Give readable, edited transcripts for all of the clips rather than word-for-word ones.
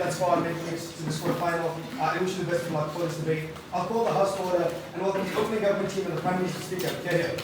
that's far making it to this quarterfinal. I wish you the best of luck for this debate. I'll call the House to order and welcome the opening government team and the Prime Minister Speaker. Get here.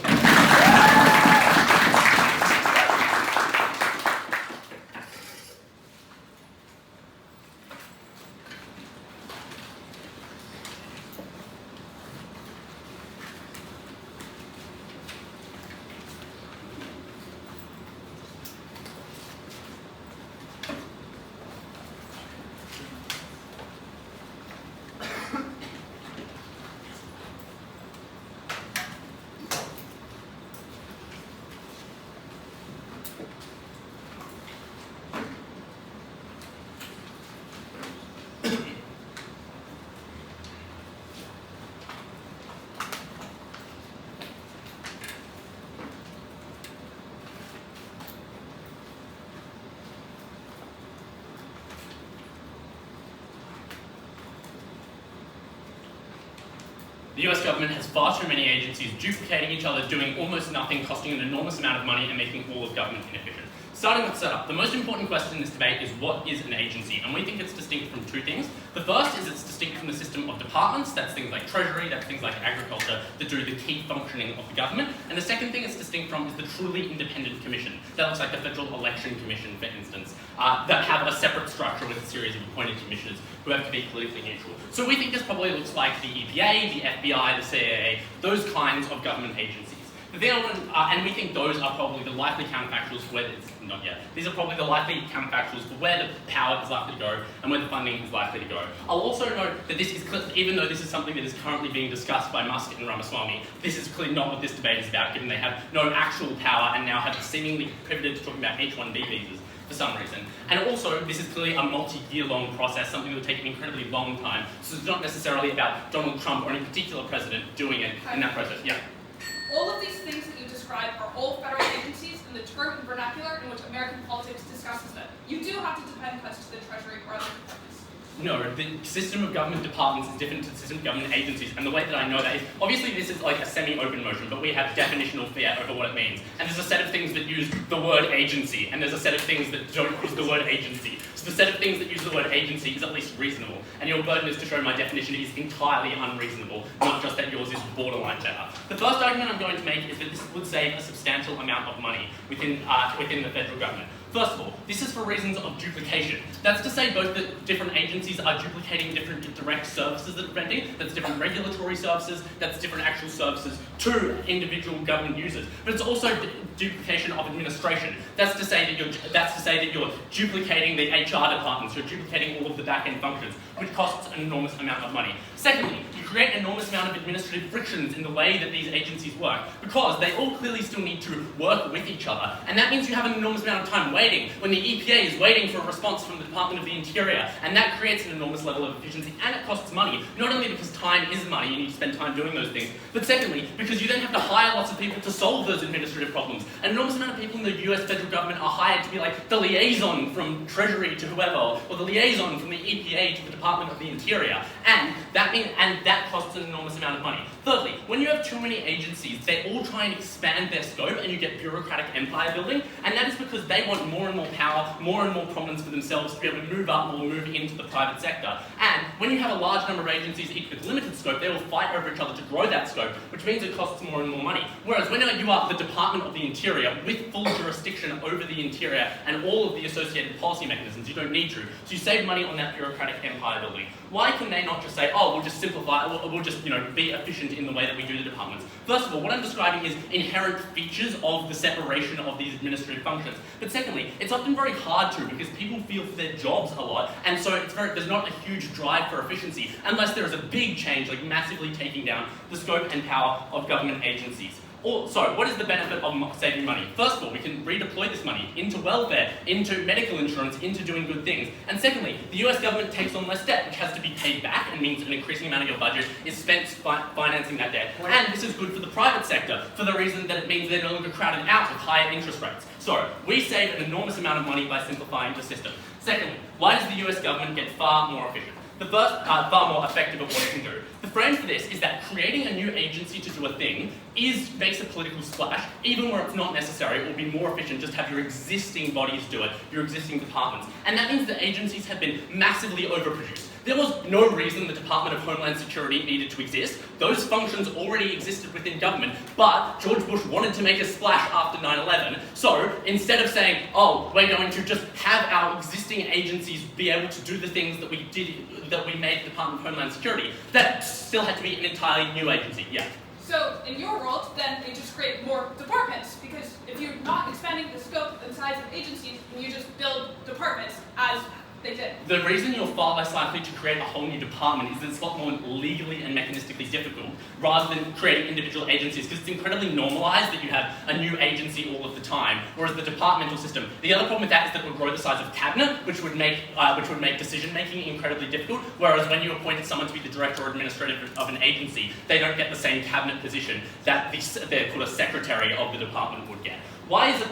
The US government has far too many agencies duplicating each other, doing almost nothing, costing an enormous amount of money, and making all of government inefficient. Starting with setup, the most important question in this debate is what is an agency? And we think it's distinct from two things. The first is it's distinct from the system of departments, that's things like Treasury, that's things like agriculture, that do the key functioning of the government. And the second thing it's distinct from is the truly independent commission. That looks like the Federal Election Commission, for instance, that have a separate structure with a series of appointed commissioners who have to be politically neutral. So we think this probably looks like the EPA, the FBI, the CIA, those kinds of government agencies. And we think those are probably the likely counterfactuals for where it's not yet. These are probably the likely counterfactuals for where the power is likely to go and where the funding is likely to go. I'll also note that this is, even though this is something that is currently being discussed by Musk and Ramaswamy, this is clearly not what this debate is about, given they have no actual power and now have seemingly pivoted to talking about H-1B visas for some reason. And also, this is clearly a multi-year long process, something that will take an incredibly long time. So it's not necessarily about Donald Trump or any particular president doing it in that process. Yeah. All of these things that you describe are all federal agencies in the term and vernacular in which American politics discusses them. You do have to depend cuts to the Treasury or other departments. No, the system of government departments is different to the system of government agencies, and the way that I know that is, obviously this is like a semi-open motion, but we have definitional fiat over what it means. And there's a set of things that use the word agency, and there's a set of things that don't use the word agency. So the set of things that use the word agency is at least reasonable, and your burden is to show my definition is entirely unreasonable, not just that yours is borderline better. The first argument I'm going to make is that this would save a substantial amount of money within the federal government. First of all, this is for reasons of duplication. That's to say both that different agencies are duplicating different direct services that are renting, that's different regulatory services, that's different actual services to individual government users. But it's also duplication of administration. That's to say that you're duplicating the HR departments, you're duplicating all of the back-end functions, which costs an enormous amount of money. Secondly, you create an enormous amount of administrative frictions in the way that these agencies work, because they all clearly still need to work with each other, and that means you have an enormous amount of time waiting when the EPA is waiting for a response from the Department of the Interior, and that creates an enormous level of efficiency, and it costs money, not only because time is money, you need to spend time doing those things, but secondly, because you then have to hire lots of people to solve those administrative problems. An enormous amount of people in the US federal government are hired to be like the liaison from Treasury to whoever, or the liaison from the EPA to the Department of the Interior, and that costs an enormous amount of money. Thirdly, when you have too many agencies, they all try and expand their scope, and you get bureaucratic empire building, and that is because they want more and more power, more and more prominence for themselves to be able to move up or move into the private sector. And when you have a large number of agencies, each with limited scope, they will fight over each other to grow that scope, which means it costs more and more money. Whereas when you are the Department of the Interior with full jurisdiction over the interior and all of the associated policy mechanisms, you don't need to. So you save money on that bureaucratic empire building. Why can they not just say, oh, we'll just simplify, we'll just be efficient in the way that we do the departments? First of all, what I'm describing is inherent features of the separation of these administrative functions. But secondly, it's often very hard to because people feel for their jobs a lot, and so there's not a huge drive for efficiency unless there is a big change, like massively taking down the scope and power of government agencies. So, what is the benefit of saving money? First of all, we can redeploy this money into welfare, into medical insurance, into doing good things. And secondly, the US government takes on less debt, which has to be paid back and means an increasing amount of your budget is spent financing that debt. And this is good for the private sector for the reason that it means they're no longer crowded out with higher interest rates. So, we save an enormous amount of money by simplifying the system. Secondly, why does the US government get far more efficient? The first, far more effective at what it can do. The frame for this is that creating a new agency to do a thing makes a political splash, even where it's not necessary. It will be more efficient just have your existing bodies do it, your existing departments. And that means that agencies have been massively overproduced. There was no reason the Department of Homeland Security needed to exist. Those functions already existed within government, but George Bush wanted to make a splash after 9/11. So instead of saying, oh, we're going to just have our existing agencies be able to do the things that we made the Department of Homeland Security, that still had to be an entirely new agency. Yeah. So in your world, then they just create more departments, because if you're not expanding the scope and size of agencies, then you just build departments as they did. The reason you're far less likely to create a whole new department is that it's a lot more legally and mechanistically difficult rather than creating individual agencies, because it's incredibly normalized that you have a new agency all of the time, whereas the departmental system, the other problem with that is that it would grow the size of cabinet, which would make decision-making incredibly difficult, whereas when you appointed someone to be the director or administrator of an agency, they don't get the same cabinet position that they're called a secretary of the department would get. Why is it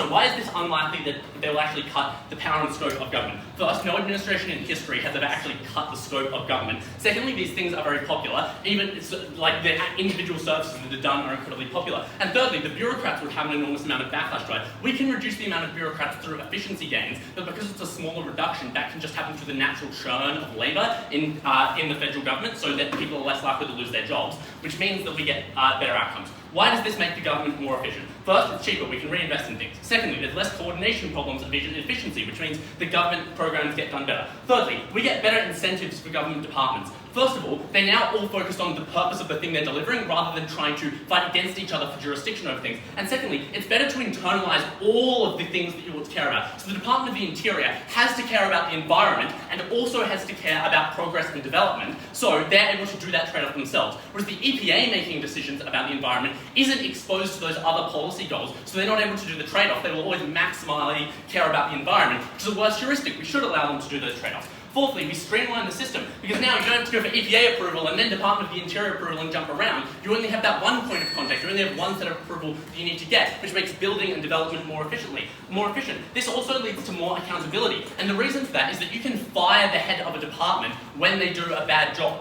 why is this unlikely that they will actually cut the power and scope of government? First, no administration in history has ever actually cut the scope of government. Secondly, these things are very popular. Even like the individual services that are done are incredibly popular. And thirdly, the bureaucrats would have an enormous amount of backlash to it. We can reduce the amount of bureaucrats through efficiency gains, but because it's a smaller reduction, that can just happen through the natural churn of labour in the federal government, so that people are less likely to lose their jobs, which means that we get better outcomes. Why does this make the government more efficient? First, it's cheaper, we can reinvest in things. Secondly, there's less coordination problems of efficiency, which means the government programs get done better. Thirdly, we get better incentives for government departments. First of all, they're now all focused on the purpose of the thing they're delivering rather than trying to fight against each other for jurisdiction over things. And secondly, it's better to internalize all of the things that you ought to care about. So the Department of the Interior has to care about the environment and also has to care about progress and development, so they're able to do that trade-off themselves. Whereas the EPA making decisions about the environment isn't exposed to those other policy goals, so they're not able to do the trade-off. They will always maximally care about the environment, which is a worse heuristic. We should allow them to do those trade-offs. Fourthly, we streamline the system, because now you don't have to go for EPA approval and then Department of the Interior approval and jump around. You only have that one point of contact. You only have one set of approval that you need to get, which makes building and development more efficient. This also leads to more accountability, and the reason for that is that you can fire the head of a department when they do a bad job.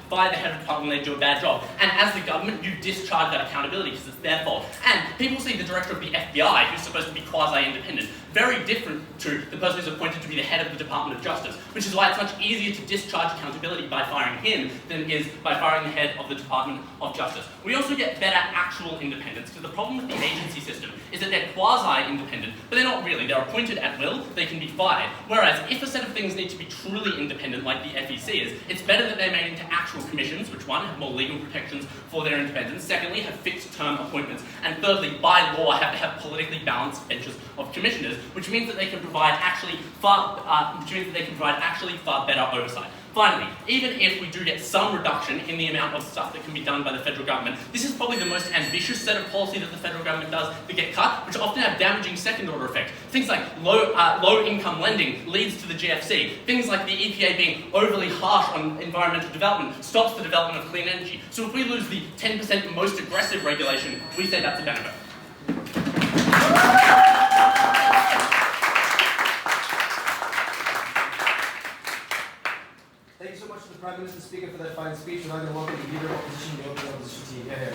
Fire the head of a department when they do a bad job, and as the government, you discharge that accountability because it's their fault. And people see the director of the FBI, who's supposed to be quasi-independent, very different to the person who's appointed to be the head of the Department of Justice, which is why it's much easier to discharge accountability by firing him than it is by firing the head of the Department of Justice. We also get better actual independence, because the problem with the agency system is that they're quasi-independent, but they're not really. They're appointed at will, they can be fired. Whereas if a set of things need to be truly independent, like the FEC is, it's better that they're made into actual commissions, which one, have more legal protections for their independence, secondly, have fixed term appointments, and thirdly, by law, have to have politically balanced benches of commissioners, which means that they can provide actually far better oversight. Finally, even if we do get some reduction in the amount of stuff that can be done by the federal government, this is probably the most ambitious set of policy that the federal government does that get cut, which often have damaging second-order effects. Things like low-income lending leads to the GFC. Things like the EPA being overly harsh on environmental development stops the development of clean energy. So if we lose the 10% most aggressive regulation, we say that's a benefit. Thank you so much to the Prime Minister Speaker for that fine speech, and I'm going to welcome the Leader of Opposition, the Open Opposition team. Yeah.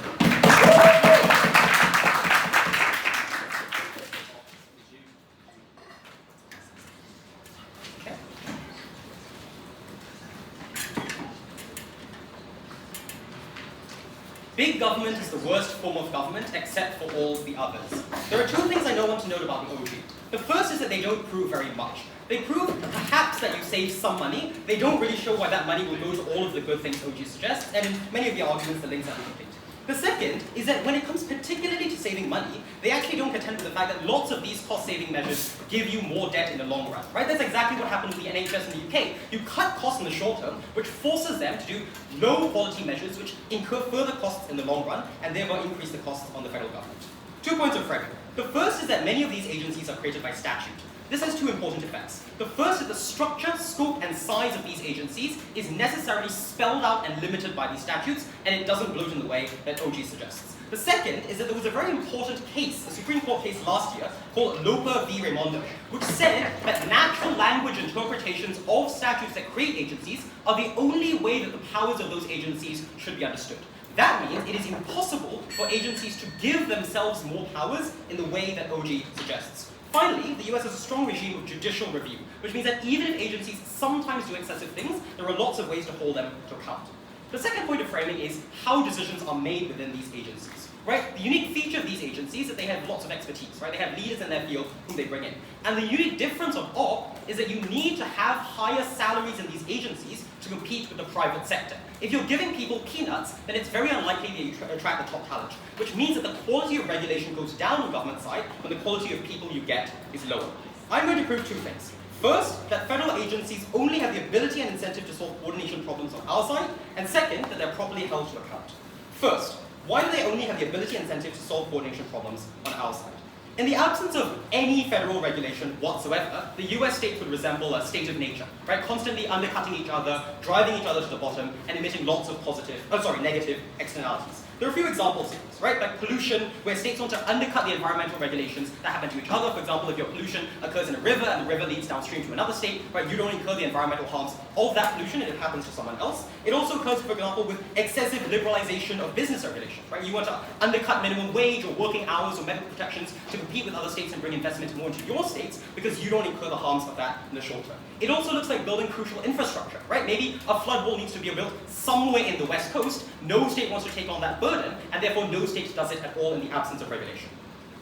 Big government is the worst form of government except for all the others. There are two things I want to note about the OG. The first is that they don't prove very much. They prove perhaps that you save some money. They don't really show why that money will go to all of the good things OG suggests, and in many of the arguments the links are incomplete. The second is that when it comes particularly to saving money, they actually don't contend with the fact that lots of these cost-saving measures give you more debt in the long run, right? That's exactly what happened with the NHS in the UK. You cut costs in the short term, which forces them to do low-quality measures which incur further costs in the long run, and thereby increase the costs on the federal government. 2 points of framing. The first is that many of these agencies are created by statute. This has two important effects. The first is the structure, scope, and size of these agencies is necessarily spelled out and limited by these statutes, and it doesn't bloat in the way that OG suggests. The second is that there was a very important case, a Supreme Court case last year, called Loper v. Raimondo, which said that natural language interpretations of statutes that create agencies are the only way that the powers of those agencies should be understood. That means it is impossible for agencies to give themselves more powers in the way that OG suggests. Finally, the US has a strong regime of judicial review, which means that even if agencies sometimes do excessive things, there are lots of ways to hold them to account. The second point of framing is how decisions are made within these agencies. Right? The unique feature of these agencies is that they have lots of expertise, right? They have leaders in their field whom they bring in. And the unique difference of op is that you need to have higher salaries in these agencies to compete with the private sector. If you're giving people peanuts, then it's very unlikely that you attract the top talent, which means that the quality of regulation goes down on the government side when the quality of people you get is lower. I'm going to prove two things. First, that federal agencies only have the ability and incentive to solve coordination problems on our side, and second, that they're properly held to account. First, why do they only have the ability and incentive to solve coordination problems on our side? In the absence of any federal regulation whatsoever, the US states would resemble a state of nature, right? Constantly undercutting each other, driving each other to the bottom, and emitting lots of negative externalities. There are a few examples of this, right? Like pollution, where states want to undercut the environmental regulations that happen to each other. For example, if your pollution occurs in a river and the river leads downstream to another state, right, you don't incur the environmental harms of that pollution and it happens to someone else. It also occurs, for example, with excessive liberalization of business regulations, right? You want to undercut minimum wage or working hours or medical protections to compete with other states and bring investment more into your states because you don't incur the harms of that in the short term. It also looks like building crucial infrastructure, right? Maybe a flood wall needs to be built somewhere in the West Coast. No state wants to take on that burden, and therefore no state does it at all in the absence of regulation.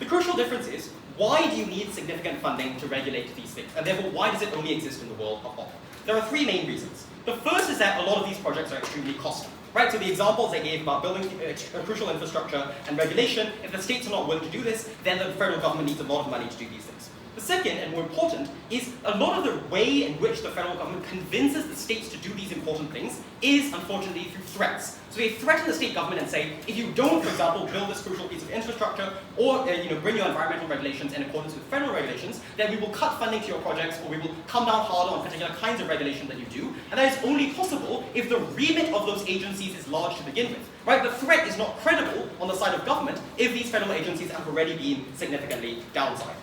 The crucial difference is, why do you need significant funding to regulate these things? And therefore, why does it only exist in the world of op? There are three main reasons. The first is that a lot of these projects are extremely costly. Right, so the examples I gave about building a crucial infrastructure and regulation, if the states are not willing to do this, then the federal government needs a lot of money to do these things. The second, and more important, is a lot of the way in which the federal government convinces the states to do these important things is, unfortunately, through threats. So they threaten the state government and say, if you don't, for example, build this crucial piece of infrastructure or bring your environmental regulations in accordance with federal regulations, then we will cut funding to your projects or we will come down harder on particular kinds of regulation that you do. And that is only possible if the remit of those agencies is large to begin with. Right? The threat is not credible on the side of government if these federal agencies have already been significantly downsized.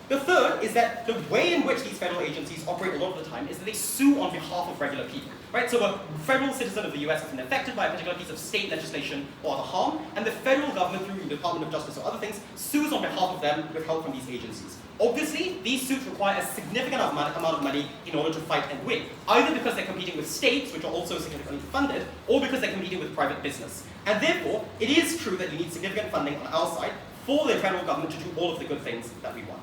The third is that the way in which these federal agencies operate a lot of the time is that they sue on behalf of regular people. Right? So a federal citizen of the US has been affected by a particular piece of state legislation or other harm, and the federal government, through the Department of Justice or other things, sues on behalf of them with help from these agencies. Obviously, these suits require a significant amount of money in order to fight and win, either because they're competing with states, which are also significantly funded, or because they're competing with private business. And therefore, it is true that you need significant funding on our side for the federal government to do all of the good things that we want.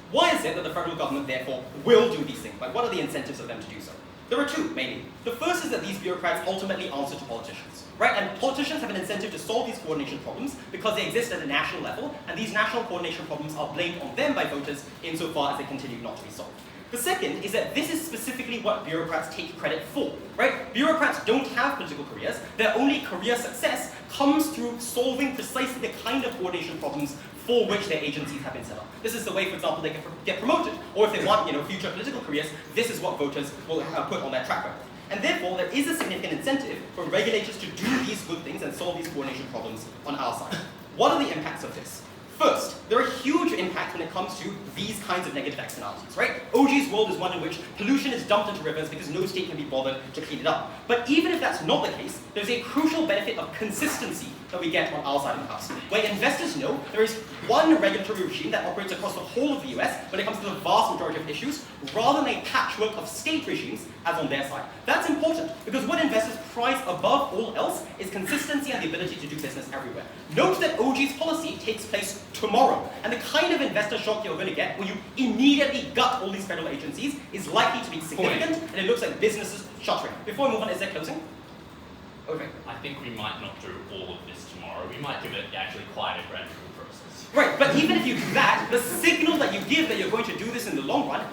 Why is it that the federal government, therefore, will do these things? Like, what are the incentives of them to do so? There are two, mainly. The first is that these bureaucrats ultimately answer to politicians, right? And politicians have an incentive to solve these coordination problems because they exist at a national level, and these national coordination problems are blamed on them by voters insofar as they continue not to be solved. The second is that this is specifically what bureaucrats take credit for, right? Bureaucrats don't have political careers. Their only career success comes through solving precisely the kind of coordination problems for which their agencies have been set up. This is the way, for example, they can get promoted. Or if they want future political careers, this is what voters will put on their track record. And therefore, there is a significant incentive for regulators to do these good things and solve these coordination problems on our side. What are the impacts of this? First, there are huge impacts when it comes to these kinds of negative externalities, right? OG's world is one in which pollution is dumped into rivers because no state can be bothered to clean it up. But even if that's not the case, there's a crucial benefit of consistency that we get on our side of the house, where investors know there is one regulatory regime that operates across the whole of the US when it comes to the vast majority of issues, rather than a patchwork of state regimes as on their side. That's important, because what investors prize above all else is consistency and the ability to do business everywhere. Note that OG's policy takes place tomorrow, and the kind of investor shock you're going to get when you immediately gut all these federal agencies is likely to be significant, and it looks like businesses shuttering. Before we move on, is there closing? Okay. I think we might not do all of this tomorrow. We might give it actually quite a gradual process. Right, but even if you do that, the signal that you give that you're going to do this in the long run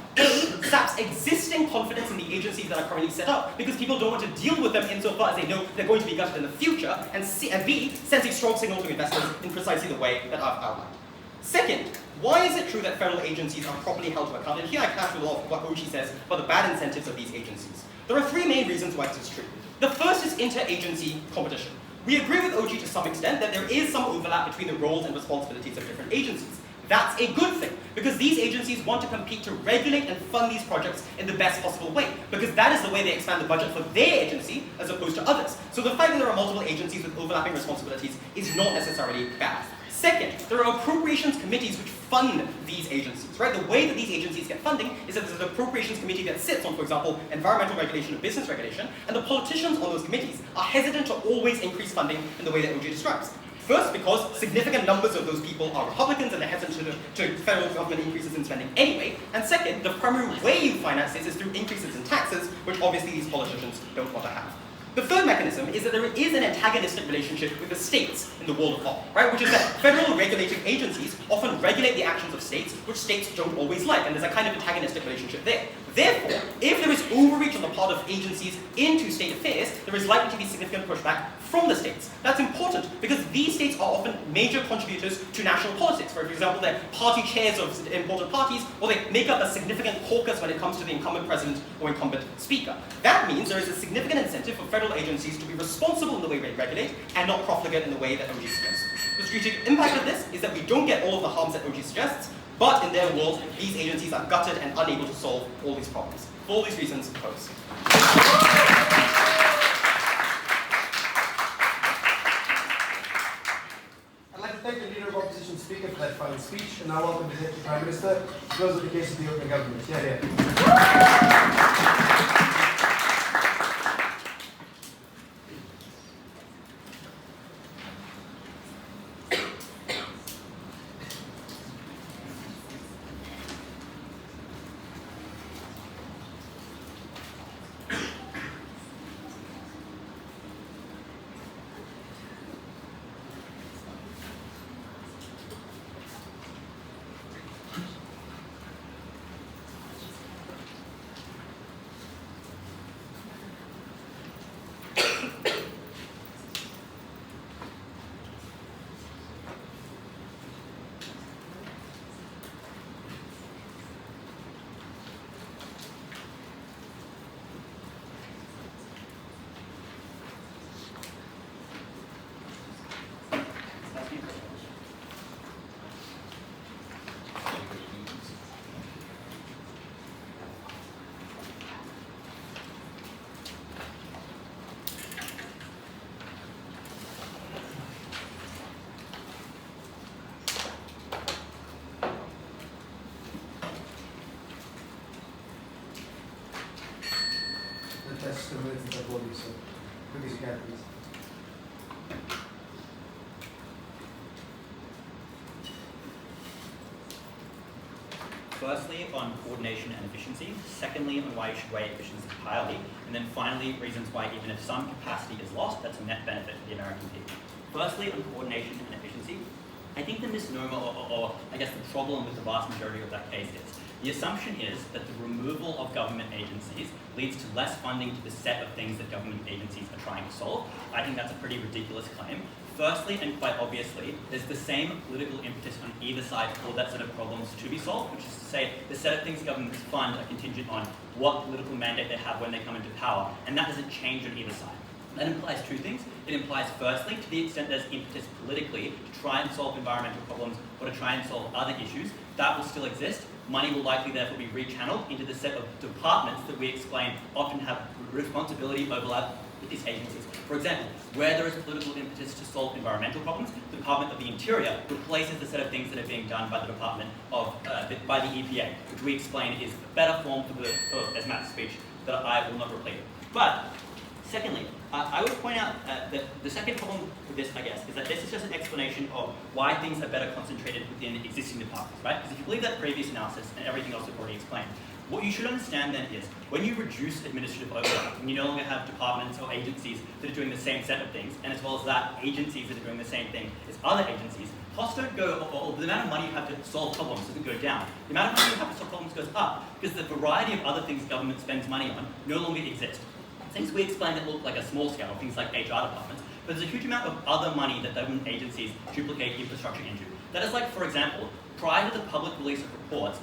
saps existing confidence in the agencies that are currently set up, because people don't want to deal with them insofar as they know they're going to be gutted in the future, and B, sends a strong signal to investors in precisely the way that I've outlined. Second, why is it true that federal agencies are properly held to account? And here I clash with a lot of what OG says about the bad incentives of these agencies. There are three main reasons why this is true. The first is interagency competition. We agree with OG to some extent that there is some overlap between the roles and responsibilities of different agencies. That's a good thing, because these agencies want to compete to regulate and fund these projects in the best possible way, because that is the way they expand the budget for their agency as opposed to others. So the fact that there are multiple agencies with overlapping responsibilities is not necessarily bad. Second, there are appropriations committees which fund these agencies, right? The way that these agencies get funding is that there's an appropriations committee that sits on, for example, environmental regulation and business regulation, and the politicians on those committees are hesitant to always increase funding in the way that OG describes. First, because significant numbers of those people are Republicans and they're hesitant to federal government increases in spending anyway. And second, the primary way you finance this is through increases in taxes, which obviously these politicians don't want to have. The third mechanism is that there is an antagonistic relationship with the states in the world of law, right? Which is that federal regulating agencies often regulate the actions of states, which states don't always like, and there's a kind of antagonistic relationship there. Therefore, if there is overreach on the part of agencies into state affairs, there is likely to be significant pushback from the states. That's important because these states are often major contributors to national politics. For example, they're party chairs of important parties, or they make up a significant caucus when it comes to the incumbent president or incumbent speaker. That means there is a significant incentive for federal agencies to be responsible in the way they regulate and not profligate in the way that OG suggests. The strategic impact of this is that we don't get all of the harms that OG suggests, but in their world, these agencies are gutted and unable to solve all these problems. For all these reasons, oppose. I'd like to thank the Leader of Opposition Speaker for that final speech, and now welcome the Deputy Prime Minister to close the case of the open government. Yeah. That's the minutes that I've got you, so quick as you can, please. Firstly, on coordination and efficiency. Secondly, on why you should weigh efficiency highly. And then finally, reasons why even if some capacity is lost, that's a net benefit for the American people. Firstly, on coordination and efficiency, I think the misnomer, or I guess the problem with the vast majority of that case is, the assumption is that the removal of government agencies leads to less funding to the set of things that government agencies are trying to solve. I think that's a pretty ridiculous claim. Firstly, and quite obviously, there's the same political impetus on either side for that set of problems to be solved, which is to say the set of things governments fund are contingent on what political mandate they have when they come into power, and that doesn't change on either side. That implies two things. It implies, firstly, to the extent there's impetus politically to try and solve environmental problems or to try and solve other issues, that will still exist. Money will likely therefore be rechanneled into the set of departments that we explain often have responsibility overlap with these agencies. For example, where there is political impetus to solve environmental problems, the Department of the Interior replaces the set of things that are being done by the Department of by the EPA, which we explain is a better form as Matt's speech that I will not repeat. But secondly, I would point out that the second problem with this, I guess, is that this is just an explanation of why things are better concentrated within existing departments, right? Because if you believe that previous analysis and everything else we've already explained, what you should understand then is when you reduce administrative overlap, when you no longer have departments or agencies that are doing the same set of things, and as well as that, agencies that are doing the same thing as other agencies, costs don't go, or the amount of money you have to solve problems doesn't go down. The amount of money you have to solve problems goes up, because the variety of other things government spends money on no longer exist. Things we explain that look like a small scale, things like HR departments, but there's a huge amount of other money that government agencies duplicate infrastructure into. That is like, for example, prior to the public release of reports,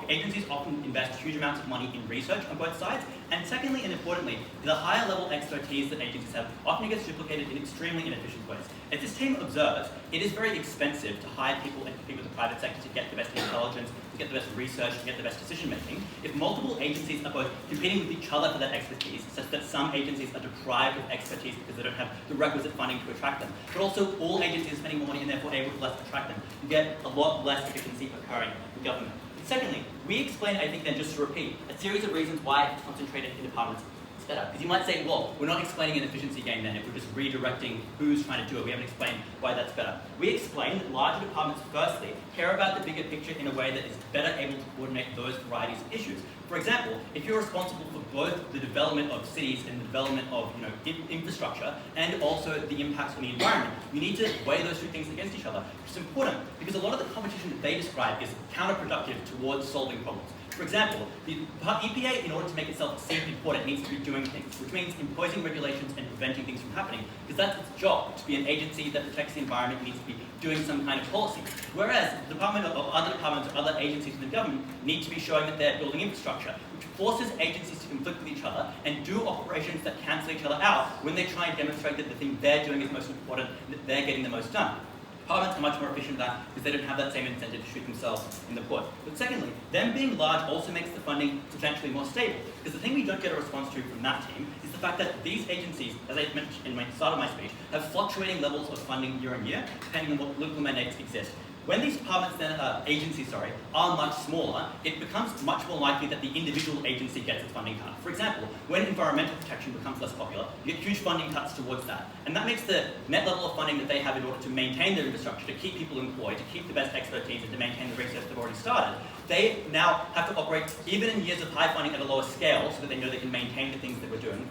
agencies often invest huge amounts of money in research on both sides, and secondly and importantly, the higher level expertise that agencies have often gets duplicated in extremely inefficient ways. As this team observes, it is very expensive to hire people and compete with the private sector to get the best intelligence, to get the best research, to get the best decision making. If multiple agencies are both competing with each other for that expertise, such that some agencies are deprived of expertise because they don't have the requisite funding to attract them, but also all agencies are spending more money and therefore able to less attract them, you get a lot less efficiency occurring in government. Secondly, we explain, I think then just to repeat, a series of reasons why it's concentrated in departments is better. Because you might say, well, we're not explaining an efficiency gain then if we're just redirecting who's trying to do it. We haven't explained why that's better. We explain that larger departments, firstly, care about the bigger picture in a way that is better able to coordinate those varieties of issues. For example, if you're responsible for both the development of cities and the development of infrastructure and also the impacts on the environment, you need to weigh those two things against each other, which is important because a lot of the competition that they describe is counterproductive towards solving problems. For example, the EPA, in order to make itself seem important, needs to be doing things, which means imposing regulations and preventing things from happening, because that's its job. To be an agency that protects the environment, it needs to be doing some kind of policy. Whereas the department or other departments or other agencies within the government need to be showing that they're building infrastructure, which forces agencies to conflict with each other and do operations that cancel each other out when they try and demonstrate that the thing they're doing is most important and that they're getting the most done. Departments are much more efficient at that because they don't have that same incentive to shoot themselves in the foot. But secondly, them being large also makes the funding substantially more stable. Because the thing we don't get a response to from that team is the fact that these agencies, as I mentioned in the start of my speech, have fluctuating levels of funding year on year, depending on what political mandates exist. When these departments then, agencies are much smaller, it becomes much more likely that the individual agency gets its funding cut. For example, when environmental protection becomes less popular, you get huge funding cuts towards that. And that makes the net level of funding that they have in order to maintain their infrastructure, to keep people employed, to keep the best expertise, and to maintain the research they've already started, they now have to operate, even in years of high funding, at a lower scale, so that they know they can maintain the things that we're doing.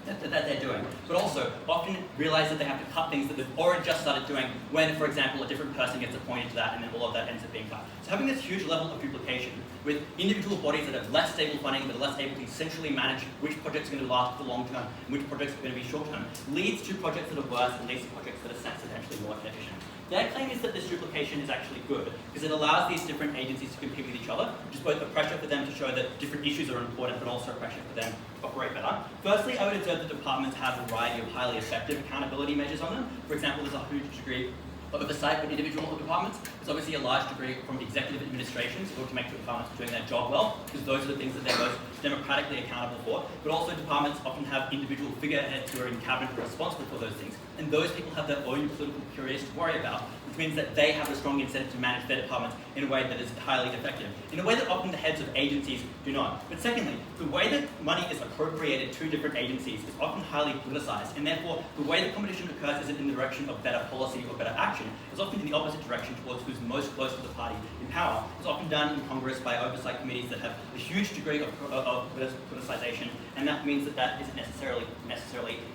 That they're doing, but also often realize that they have to cut things that they've already just started doing when, for example, a different person gets appointed to that and then all of that ends up being cut. So having this huge level of duplication with individual bodies that have less stable funding, that are less able to centrally manage which projects are going to last for the long term and which projects are going to be short term, leads to projects that are worse and leads to projects that are substantially more inefficient. Their claim is that this duplication is actually good because it allows these different agencies to compete with each other, which is both a pressure for them to show that different issues are important, but also a pressure for them to operate better. Firstly, I would observe that departments have a variety of highly effective accountability measures on them. For example, there's a huge degree of oversight from individual departments. There's obviously a large degree from executive administrations in order to make sure departments are doing their job well, because those are the things that they're most democratically accountable for. But also departments often have individual figureheads who are in cabinet who are responsible for those things. And those people have their own political curious to worry about, which means that they have a strong incentive to manage their departments in a way that is highly effective, in a way that often the heads of agencies do not. But secondly, the way that money is appropriated to different agencies is often highly politicized, and therefore the way that competition occurs isn't in the direction of better policy or better action. It's often in the opposite direction towards who's most close to the party in power. It's often done in Congress by oversight committees that have a huge degree of politicization, and that means that that isn't necessarily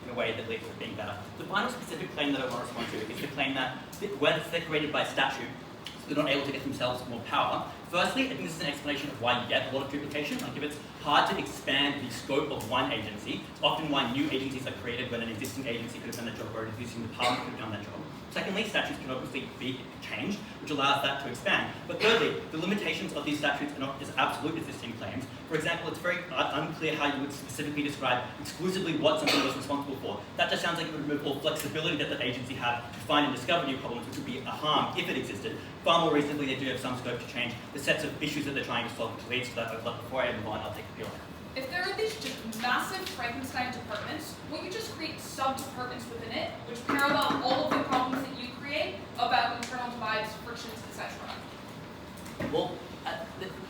in a way that leads to it being better. The final specific claim that I want to respond to is the claim that when they're created by statute, so they're not able to get themselves more power. Firstly, I think this is an explanation of why you get a lot of duplication. Like if it's hard to expand the scope of one agency, it's often why new agencies are created when an existing agency could have done their job or an existing department could have done their job. Secondly, statutes can obviously be changed, which allows that to expand. But thirdly, the limitations of these statutes are not as absolute as this team claims. For example, it's very unclear how you would specifically describe exclusively what something was responsible for. That just sounds like it would remove all flexibility that the agency had to find and discover new problems, which would be a harm if it existed. Far more reasonably, they do have some scope to change the sets of issues that they're trying to solve, which leads to that. But before I move on, I'll take a peek. If there are these just massive Frankenstein departments, won't you just create sub-departments within it, which parallel all of the problems that you create about internal divides, frictions, etc.? Well,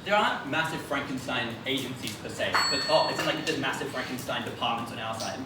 there aren't massive Frankenstein agencies per se, but it's not like there's massive Frankenstein departments on our side.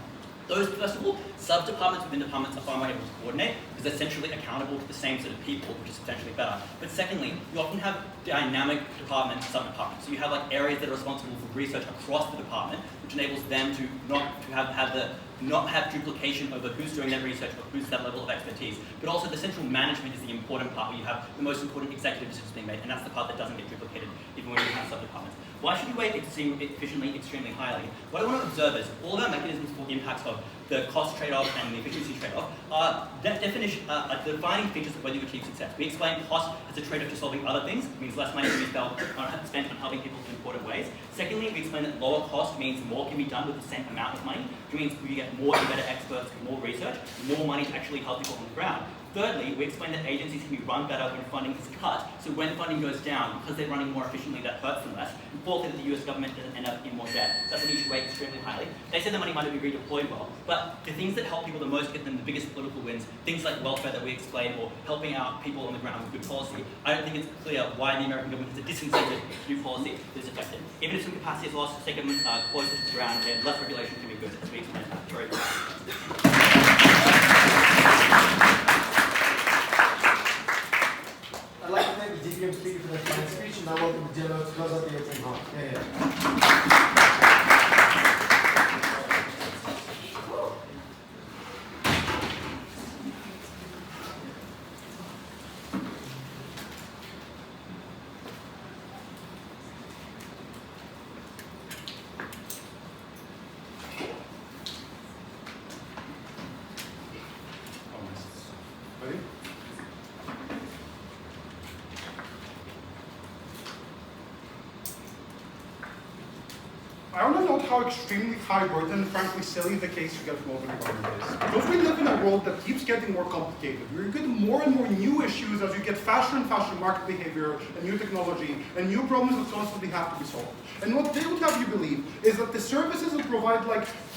Those, first of all, sub-departments within departments are far more able to coordinate because they're centrally accountable to the same set of people, which is potentially better. But secondly, you often have dynamic departments, sub-departments. So you have like areas that are responsible for research across the department, which enables them to not have duplication over who's doing that research or who's that level of expertise. But also the central management is the important part where you have the most important executive decisions being made, and that's the part that doesn't get duplicated even when you have sub-departments. Why should we weigh efficiently extremely highly? What I want to observe is all of our mechanisms for impacts of the cost trade-off and the efficiency trade-off are defining features of whether you achieve success. We explain cost as a trade-off to solving other things. It means less money can be spent on helping people in important ways. Secondly, we explain that lower cost means more can be done with the same amount of money, which means we get more and better experts, more research, more money to actually help people on the ground. Thirdly, we explain that agencies can be run better when funding is cut, so when funding goes down, because they're running more efficiently, that hurts them less. And fourthly, that the US government doesn't end up in more debt. So that's something you should weigh extremely highly. They said the money might not be redeployed well, but the things that help people the most get them the biggest political wins, things like welfare that we explain, or helping out people on the ground with good policy, I don't think it's clear why the American government has a disincentive to do policy that is effective. Even if some capacity is lost, state governments are closer to the ground, and less regulation can be good, as we explained that. Very good. I'd like to thank the DPM speaker for their fine speech, and I welcome the general to close out the opening round. Ready? I want to note how extremely high burden and frankly silly the case you get from open government is. Because we live in a world that keeps getting more complicated. We get more and more new issues as you get faster and faster market behavior and new technology and new problems that constantly have to be solved. And what they would have you believe is that the services that provide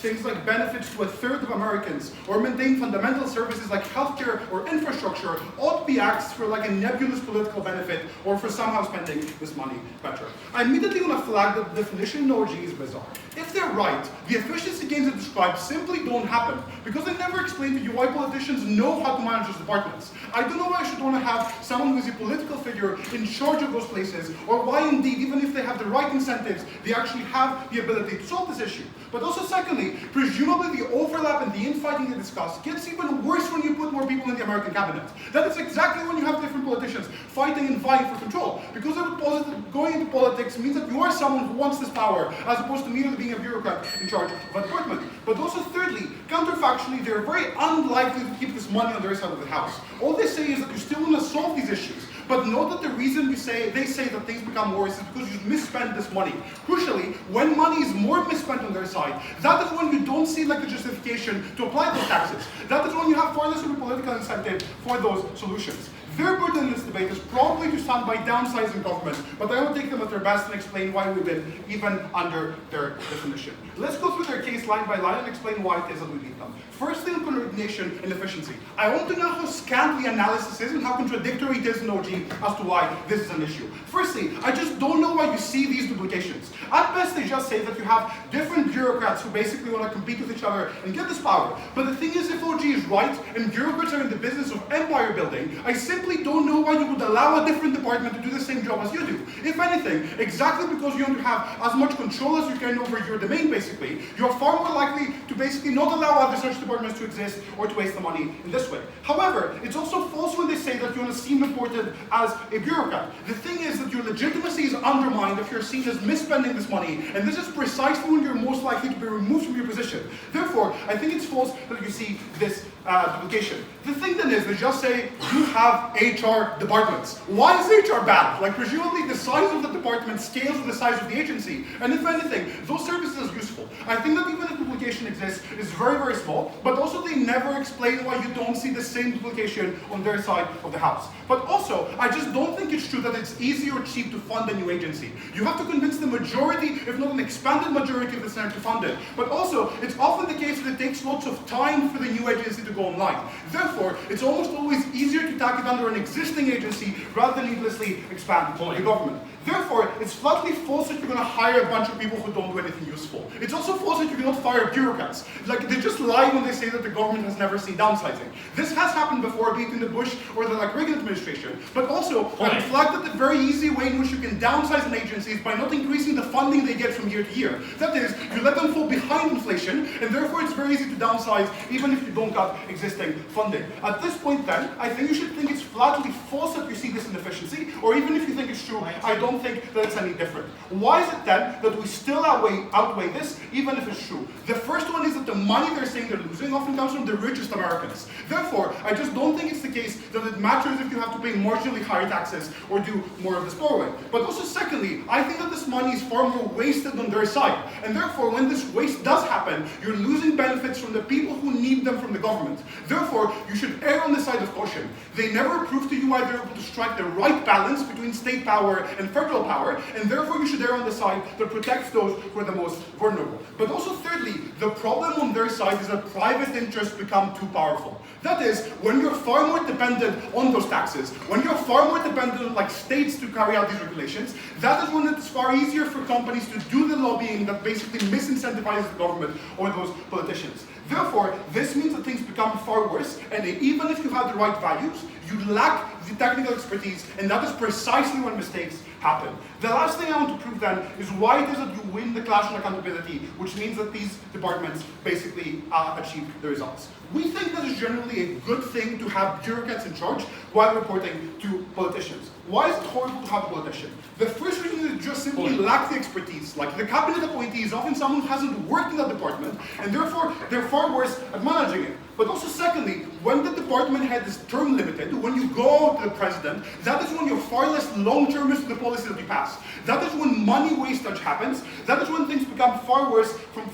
things like benefits to a third of Americans or maintain fundamental services like healthcare or infrastructure ought to be axed for a nebulous political benefit or for somehow spending this money better. I immediately want to flag that the definition in OG is bizarre. If they're right, the efficiency gains they describe simply don't happen because they never explain to you why politicians know how to manage those departments. I don't know why I should want to have someone who is a political figure in charge of those places, or why indeed, even if they have the right incentives, they actually have the ability to solve this issue. But also secondly, presumably the overlap and the infighting they discuss gets even worse when you put more people in the American cabinet. That is exactly when you have different politicians fighting and vying for control. Because I would posit that going into politics means that you are someone who wants this power, as opposed to merely being a bureaucrat in charge of a department. But also thirdly, counterfactually, they're very unlikely to keep this money on their side of the house. All they say is that you still want to solve these issues. But note that the reason they say that things become worse is because you misspend this money. Crucially, when money is more misspent on their side, that is when you don't see the justification to apply those taxes. That is when you have far less of a political incentive for those solutions. Their burden in this debate is probably to stand by downsizing government, but I will take them at their best and explain why we win, even under their definition. Let's go through their case line by line and explain why it is that we beat them. Firstly, on coordination and efficiency. I want to know how scant the analysis is and how contradictory it is in OG as to why this is an issue. Firstly, I just don't know why you see these duplications. At best, they just say that you have different bureaucrats who basically want to compete with each other and get this power. But the thing is, if OG is right and bureaucrats are in the business of empire building, I simply don't know why you would allow a different department to do the same job as you do. If anything, exactly because you want to have as much control as you can over your domain, basically, you're far more likely to basically not allow other such departments to exist or to waste the money in this way. However, it's also false when they say that you want to seem important as a bureaucrat. The thing is that your legitimacy is undermined if you're seen as misspending this money, and this is precisely when you're most likely to be removed from your position. Therefore, I think it's false that you see this duplication. The thing then is, they just say, you have HR departments. Why is HR bad? Presumably the size of the department scales with the size of the agency, and if anything, those services are useful. I think that even if duplication exists, it's very, very small, but also they never explain why you don't see the same duplication on their side of the house. But also, I just don't think it's true that it's easy or cheap to fund a new agency. You have to convince the majority, if not an expanded majority of the Senate to fund it. But also, it's often the case that it takes lots of time for the new agency to go online. Therefore, it's almost always easier to tack it under an existing agency rather than needlessly expand the government. Therefore, it's flatly false that you're going to hire a bunch of people who don't do anything useful. It's also false that you cannot fire bureaucrats. They just lie when they say that the government has never seen downsizing. This has happened before, be it in the Bush or the Reagan administration. But also, I would flag that the very easy way in which you can downsize an agency is by not increasing the funding they get from year to year. That is, you let them fall behind inflation, and therefore it's very easy to downsize even if you don't cut existing funding. At this point then, I think you should think it's flatly false that you see this inefficiency, or even if you think it's true, I don't don't think that it's any different. Why is it then that we still outweigh this, even if it's true? The first one is that the money they're saying they're losing often comes from the richest Americans. Therefore, I just don't think it's the case that it matters if you have to pay marginally higher taxes or do more of this borrowing. But also secondly, I think that this money is far more wasted on their side. And therefore, when this waste does happen, you're losing benefits from the people who need them from the government. Therefore, you should err on the side of caution. They never prove to you why they're able to strike the right balance between state power and federal power, and therefore you should err on the side that protects those who are the most vulnerable. But also thirdly, the problem on their side is that private interests become too powerful. That is, when you're far more dependent on those taxes, when you're far more dependent on like states to carry out these regulations, that is when it's far easier for companies to do the lobbying that basically misincentivizes the government or those politicians. Therefore, this means that things become far worse, and even if you have the right values, you lack the technical expertise, and that is precisely when mistakes happen. The last thing I want to prove then is why it is that you win the clash on accountability, which means that these departments basically achieve the results. We think that it's generally a good thing to have bureaucrats in charge while reporting to politicians. Why is it horrible to have a politician? The first reason is just simply lack the expertise. Like the cabinet appointee is often someone who hasn't worked in that department, and therefore they're far worse at managing it. But also secondly, when the department head is term limited, when you go to the president, that is when you're far less long-termist to the policy that you pass. That is when money wastage happens. That is when things become far worse from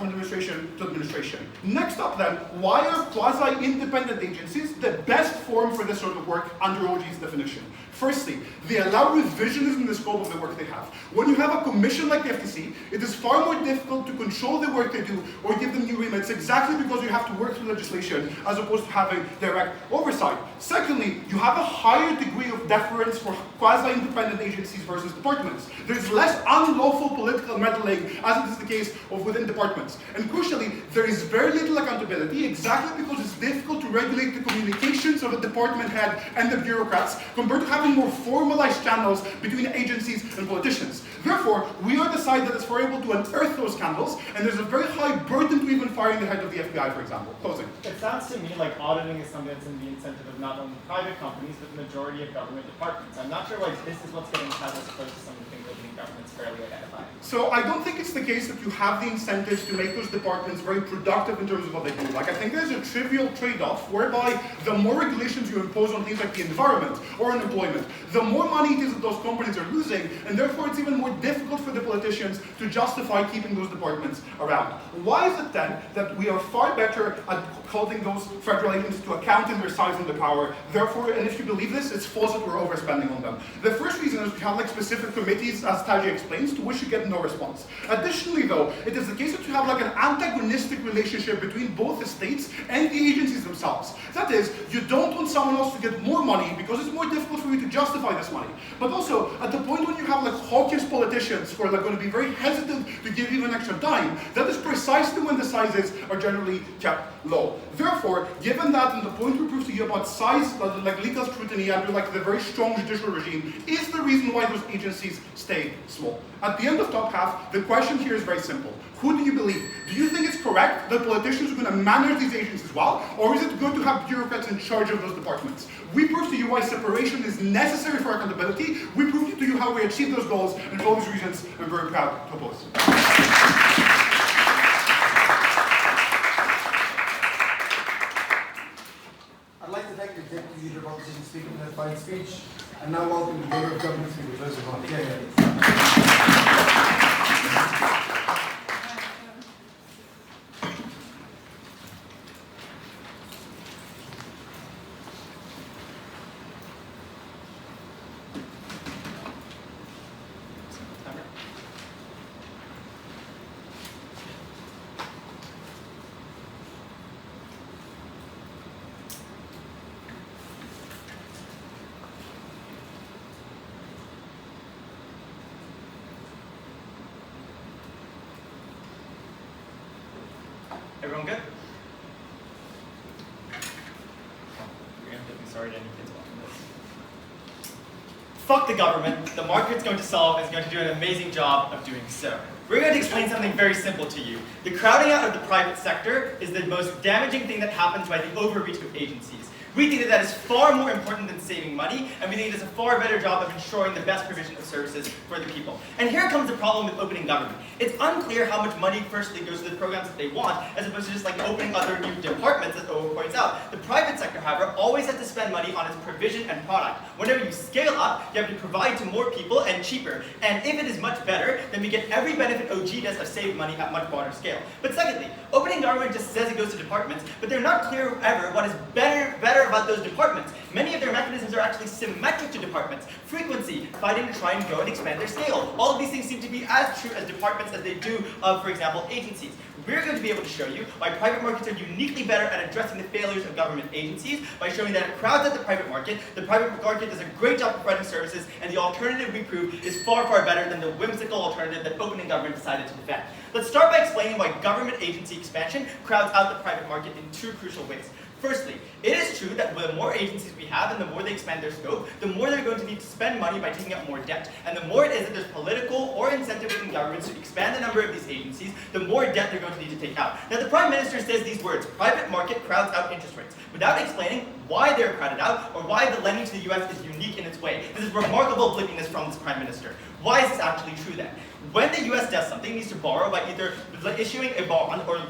administration to administration. Next up then, why are quasi-independent agencies the best form for this sort of work under OG's definition? Firstly, they allow revisionism in the scope of the work they have. When you have a commission like the FTC, it is far more difficult to control the work they do or give them new remits exactly because you have to work through legislation as opposed to having direct oversight. Secondly, you have a higher degree of deference for quasi-independent agencies versus departments. There's less unlawful political meddling as it is the case within departments. And crucially, there is very little accountability exactly because it's difficult to regulate the communications of a department head and the bureaucrats compared to having more formalized channels between agencies and politicians. Therefore, we are the side that is far able to unearth those scandals, and there's a very high burden to even firing the head of the FBI, for example. Closing. It sounds to me like auditing is something that's in the incentive of not only private companies, but the majority of government departments. I'm not sure why this is what's getting passed as opposed to some of the things that the government's fairly identified. So I don't think it's the case that you have the incentives to make those departments very productive in terms of what they do. Like I think there's a trivial trade-off whereby the more regulations you impose on things like the environment or unemployment, the more money it is that those companies are losing, and therefore it's even more difficult for the politicians to justify keeping those departments around. Why is it then that we are far better at holding those federal agencies to account in their size and their power? Therefore, and if you believe this, it's false that we're overspending on them. The first reason is we have like specific committees, as Tajei explains, to which you get no response. Additionally though, it is the case that you have like an antagonistic relationship between both the states and the agencies themselves. That is, you don't want someone else to get more money because it's more difficult for you to justify this money. But also, at the point when you have like hawkish politicians who are like going to be very hesitant to give you an extra dime, that is precisely when the sizes are generally kept low. Therefore, given that and the point we proved to you about size, like legal scrutiny under like the very strong judicial regime, is the reason why those agencies stay small. At the end of top half, the question here is very simple. Who do you believe? Do you think it's correct that politicians are going to manage these agencies well, or is it good to have bureaucrats in charge of those departments? We proved to you why separation is necessary for accountability. We proved to you how we achieve those goals, and for all these reasons, I'm very proud to oppose. I'd like to thank the Deputy Leader of Opposition speaking for that fine speech, and now welcome the Leader of Government Speaker, Rosen. Everyone good? Sorry to any kids watching this. Fuck the government. The market's going to solve and is going to do an amazing job of doing so. We're going to explain something very simple to you. The crowding out of the private sector is the most damaging thing that happens by the overreach of agencies. We think that that is far more important than saving money, and we think it does a far better job of ensuring the best provision of services for the people. And here comes the problem with opening government. It's unclear how much money firstly goes to the programs that they want, as opposed to just like opening other new departments, as Owen points out. The private sector, however, always has to spend money on its provision and product. Whenever you scale up, you have to provide to more people and cheaper. And if it is much better, then we get every benefit OG does of saving money at much broader scale. But secondly, opening government just says it goes to departments, but they're not clear ever what is better about those departments. Many of their mechanisms are actually symmetric to departments. Frequency, fighting to try and grow and expand their scale. All of these things seem to be as true as departments as they do of, for example, agencies. We're going to be able to show you why private markets are uniquely better at addressing the failures of government agencies by showing that it crowds out the private market does a great job providing services, and the alternative we prove is far, far better than the whimsical alternative that opening government decided to defend. Let's start by explaining why government agency expansion crowds out the private market in two crucial ways. Firstly, it is true that the more agencies we have and the more they expand their scope, the more they're going to need to spend money by taking up more debt. And the more it is that there's political or incentive within governments to expand the number of these agencies, the more debt they're going to need to take out. Now the Prime Minister says these words, private market crowds out interest rates, without explaining why they're crowded out or why the lending to the US is unique in its way. This is remarkable blippiness from this Prime Minister. Why is this actually true then? When the US does something, it needs to borrow by either issuing a bond or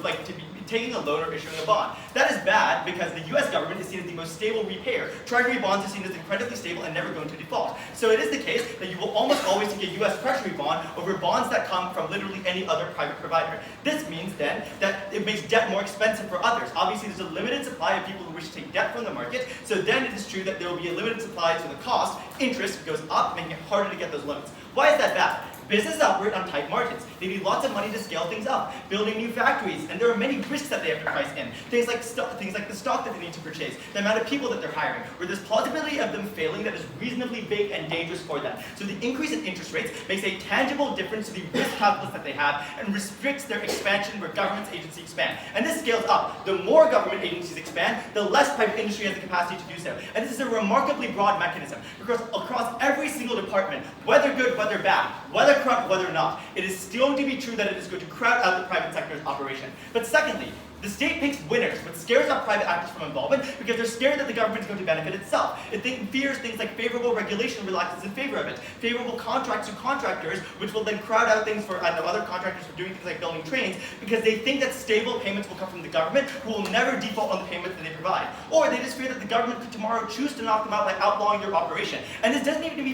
taking a loan or issuing a bond. That is bad because the US government is seen as the most stable repayer. Treasury bonds are seen as incredibly stable and never going to default. So it is the case that you will almost always take a US Treasury bond over bonds that come from literally any other private provider. This means then that it makes debt more expensive for others. Obviously there's a limited supply of people who wish to take debt from the market, so then it is true that there will be a limited supply to the cost. Interest goes up, making it harder to get those loans. Why is that bad? Businesses operate on tight margins. They need lots of money to scale things up, building new factories, and there are many risks that they have to price in. Things like the stock that they need to purchase, the amount of people that they're hiring, where there's plausibility of them failing that is reasonably big and dangerous for them. So the increase in interest rates makes a tangible difference to the risk calculus that they have and restricts their expansion where government's agencies expand. And this scales up. The more government agencies expand, the less private industry has the capacity to do so. And this is a remarkably broad mechanism because across every single department, whether good, whether bad, whether corrupt, whether not, it is still to be true that it is going to crowd out the private sector's operation. But secondly, the state picks winners, but scares off private actors from involvement because they're scared that the government is going to benefit itself. It fears things like favorable regulation relaxes in favor of it, favorable contracts to contractors, which will then crowd out things for other contractors for doing things like building trains, because they think that stable payments will come from the government, who will never default on the payments that they provide. Or they just fear that the government could tomorrow choose to knock them out by outlawing their operation. And this doesn't even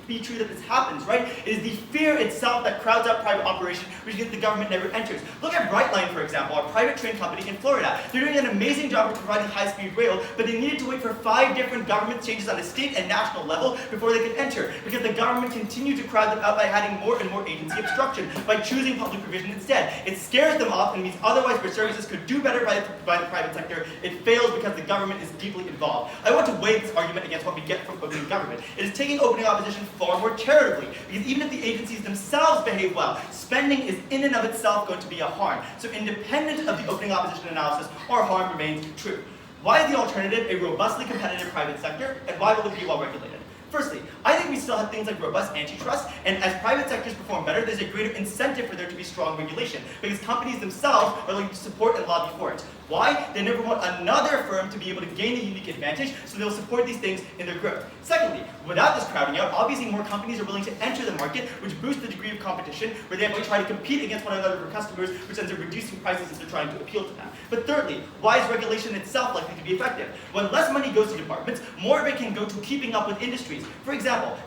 be true that this happens, right? It is the fear itself that crowds out private operation, which means the government never enters. Look at Brightline, for example, our private train company in Florida. They're doing an amazing job of providing high-speed rail, but they needed to wait for 5 different government changes on a state and national level before they could enter, because the government continued to crowd them out by adding more and more agency obstruction, by choosing public provision instead. It scares them off and means otherwise where services could do better by the private sector, it fails because the government is deeply involved. I want to weigh this argument against what we get from opening government. It is taking opening opposition far more charitably, because even if the agencies themselves behave well, spending is in and of itself going to be a harm. So independent of the opening opposition analysis, our harm remains true. Why is the alternative a robustly competitive private sector, and why will it be well regulated? Firstly, I think we still have things like robust antitrust, and as private sectors perform better, there's a greater incentive for there to be strong regulation, because companies themselves are likely to support and lobby for it. Why? They never want another firm to be able to gain a unique advantage, so they'll support these things in their growth. Secondly, without this crowding out, obviously more companies are willing to enter the market, which boosts the degree of competition, where they have to try to compete against one another for customers, which ends up reducing prices as they're trying to appeal to them. But thirdly, why is regulation itself likely to be effective? When less money goes to departments, more of it can go to keeping up with industries. For example,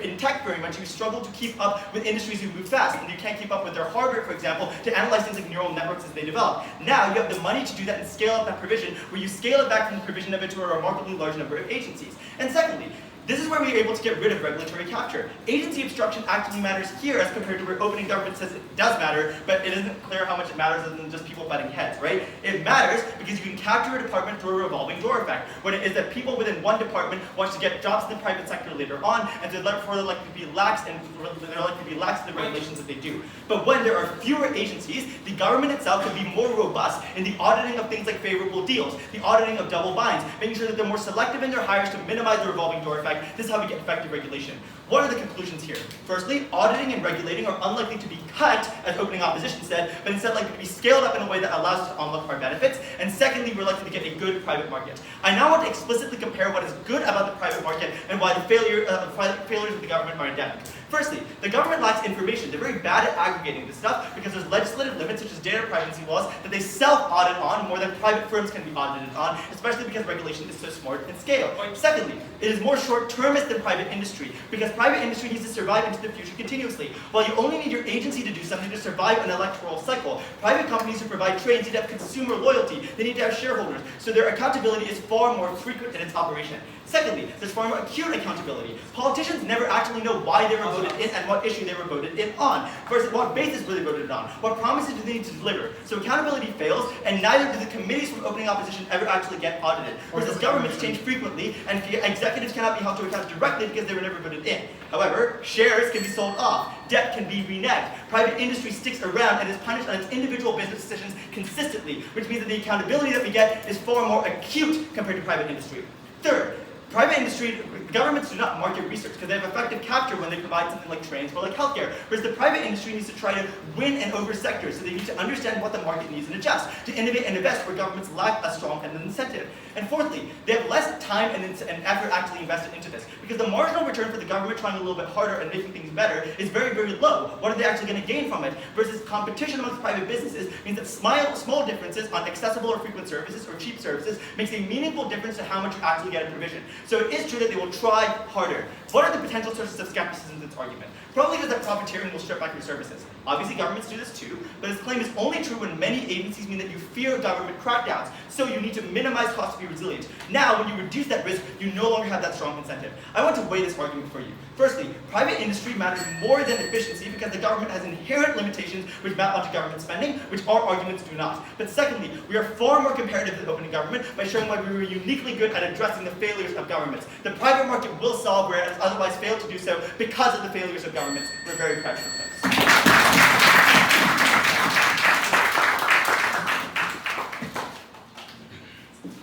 in tech very much, you struggle to keep up with industries who move fast, and you can't keep up with their hardware, for example, to analyze things like neural networks as they develop. Now you have the money to do that and scale up that provision, where you scale it back from the provision of it to a remarkably large number of agencies. And secondly, this is where we are able to get rid of regulatory capture. Agency obstruction actually matters here as compared to where opening government says it does matter, but it isn't clear how much it matters other than just people butting heads, right? It matters because you can capture a department through a revolving door effect, when it is that people within one department want to get jobs in the private sector later on, and therefore they're likely to be lax in the regulations that they do. But when there are fewer agencies, the government itself can be more robust in the auditing of things like favorable deals, the auditing of double binds, making sure that they're more selective in their hires to minimize the revolving door effect. This is how we get effective regulation. What are the conclusions here? Firstly, auditing and regulating are unlikely to be cut, as opening opposition said, but instead likely to be scaled up in a way that allows us to unlock our benefits. And secondly, we're likely to get a good private market. I now want to explicitly compare what is good about the private market and why the failures of the government are endemic. Firstly, the government lacks information. They're very bad at aggregating this stuff because there's legislative limits such as data privacy laws that they self-audit on more than private firms can be audited on, especially because regulation is so smart and scale. Secondly, it is more short-termist than private industry because private industry needs to survive into the future continuously. While you only need your agency to do something to survive an electoral cycle, private companies who provide trades need to have consumer loyalty. They need to have shareholders, so their accountability is far more frequent in its operation. Secondly, there's far more acute accountability. Politicians never actually know why they were voted in and what issue they were voted in on, versus what basis were they voted on, what promises do they need to deliver. So accountability fails, and neither do the committees from opening opposition ever actually get audited. Versus governments change frequently, and executives cannot be held to account directly because they were never voted in. However, shares can be sold off, debt can be reneged, private industry sticks around and is punished on its individual business decisions consistently, which means that the accountability that we get is far more acute compared to private industry. Third, private industry, governments do not market research because they have effective capture when they provide something like trains or like healthcare, whereas the private industry needs to try to win and over sectors, so they need to understand what the market needs and adjust, to innovate and invest where governments lack a strong and incentive. And fourthly, they have less time and effort actually invested into this, because the marginal return for the government trying a little bit harder and making things better is very, very low. What are they actually going to gain from it? Versus competition amongst private businesses means that small differences on accessible or frequent services or cheap services makes a meaningful difference to how much you actually get in provision. So it is true that they will try harder. What are the potential sources of skepticism in this argument? Probably just that profiteering will strip back your services. Obviously governments do this too, but this claim is only true when many agencies mean that you fear government crackdowns, so you need to minimize costs to be resilient. Now, when you reduce that risk, you no longer have that strong incentive. I want to weigh this argument for you. Firstly, private industry matters more than efficiency because the government has inherent limitations which map onto government spending, which our arguments do not. But secondly, we are far more comparative than opening government by showing why we were uniquely good at addressing the failures of governments. The private market will solve where it has otherwise failed to do so because of the failures of governments. We're very proud of those.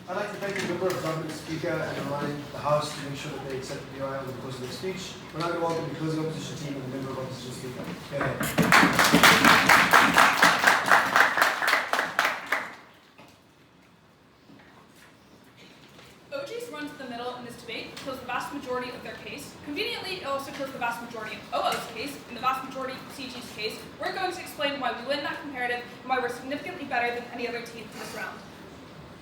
I'd like to thank the member of government speaker and align the House to make sure that they accept the DOI over the course of their speech. We're now going to welcome the closing opposition team and the member of opposition speaker. Go ahead. Runs to the middle in this debate kills the vast majority of their case. Conveniently, it also kills the vast majority of OO's case. In the vast majority of CG's case, we're going to explain why we win that comparative and why we're significantly better than any other team in this round.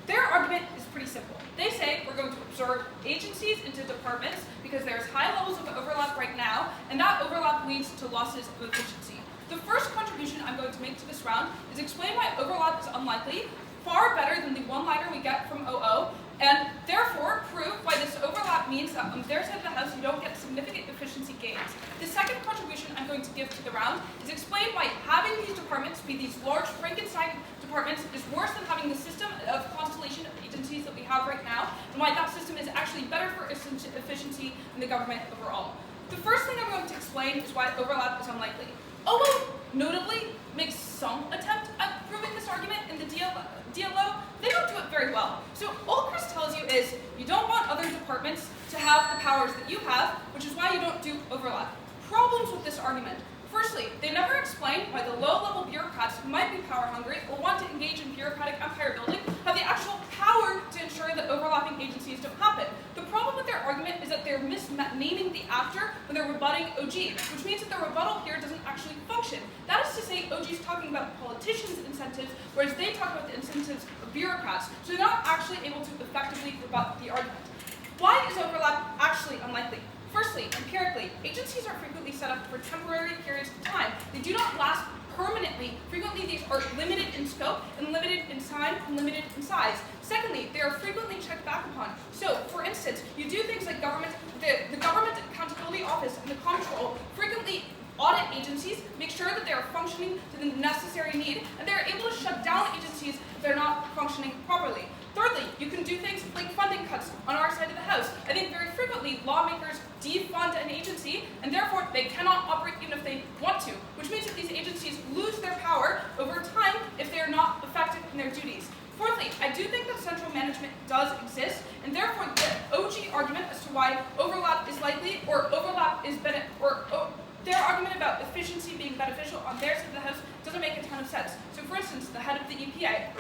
Their argument is pretty simple. They say we're going to absorb agencies into departments because there's high levels of overlap right now, and that overlap leads to losses of efficiency. The first contribution I'm going to make to this round is explain why overlap is unlikely, far better than the one-liner we get from OO, and therefore prove why this overlap means that on their side of the house you don't get significant efficiency gains. The second contribution I'm going to give to the round is explain why having these departments be these large Frankenstein departments is worse than having the system of constellation of agencies that we have right now, and why that system is actually better for efficiency in the government overall. The first thing I'm going to explain is why overlap is unlikely. OO notably makes some attempt at proving this argument in the DLO. They don't do it very well. So all Chris tells you is you don't want other departments to have the powers that you have, which is why you don't do overlap. Problems with this argument. Firstly, they never explain why the low-level bureaucrats who might be power-hungry or want to engage in bureaucratic empire building have the actual power to ensure that overlapping agencies don't happen. The problem with their argument is that they're misnaming the actor when they're rebutting OG, which means that the rebuttal here doesn't actually function. That is to say, OG's talking about politicians' incentives, whereas they talk about the incentives of bureaucrats, so they're not actually able to effectively rebut the argument. Why is overlap actually unlikely? Firstly, empirically, agencies are frequently set up for temporary periods of time. They do not last permanently. Frequently, these are limited in scope, and limited in time, and limited in size. Secondly, they are frequently checked back upon. So, for instance, you do things like the Government Accountability Office and the Comptroller frequently audit agencies, make sure that they are functioning to the necessary need, and they're able to shut down agencies if they're not functioning properly. Thirdly, you can do things like funding cuts on our side of the house. I think very frequently lawmakers defund an agency, and therefore they cannot operate even if they want to, which means that these agencies lose their power over time if they are not effective in their duties. Fourthly, I do think that central management does exist, and therefore the OG argument as to why overlap is likely or overlap is better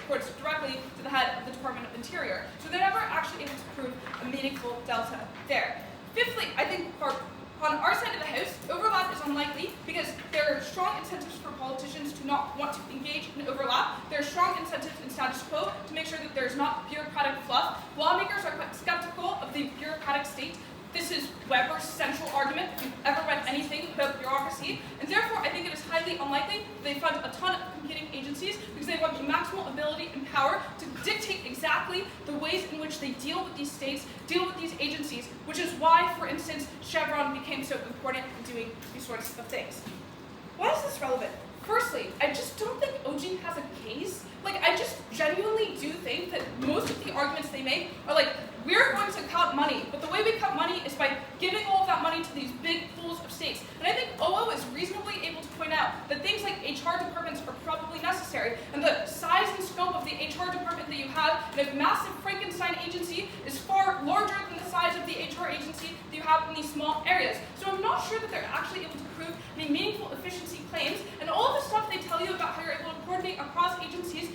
reports directly to the head of the Department of Interior. So they're never actually able to prove a meaningful delta there. Fifthly, I think on our side of the House, overlap is unlikely because there are strong incentives for politicians to not want to engage in overlap. There are strong incentives in status quo to make sure that there's not bureaucratic fluff. Lawmakers are quite skeptical of the bureaucratic state. This is Weber's central argument if you've ever read anything about bureaucracy, and therefore I think it is highly unlikely that they fund a ton of competing agencies because they want the maximal ability and power to dictate exactly the ways in which they deal with these states, deal with these agencies, which is why, for instance, Chevron became so important in doing these sorts of things. Why is this relevant? Firstly, I just don't think OG has a case. Like, I just genuinely do think that most of the arguments they make are like, we're going to cut money, but the way we cut money is by giving all of that money to these big pools of states. And I think OO is reasonably able to point out that things like HR departments are probably necessary, and the size and scope of the HR department that you have in a massive Frankenstein agency is far larger than the size of the HR agency that you have in these small areas. So I'm not sure that they're actually able to prove any meaningful efficiency claims, and all of the stuff they tell you about how you're able to coordinate across agencies,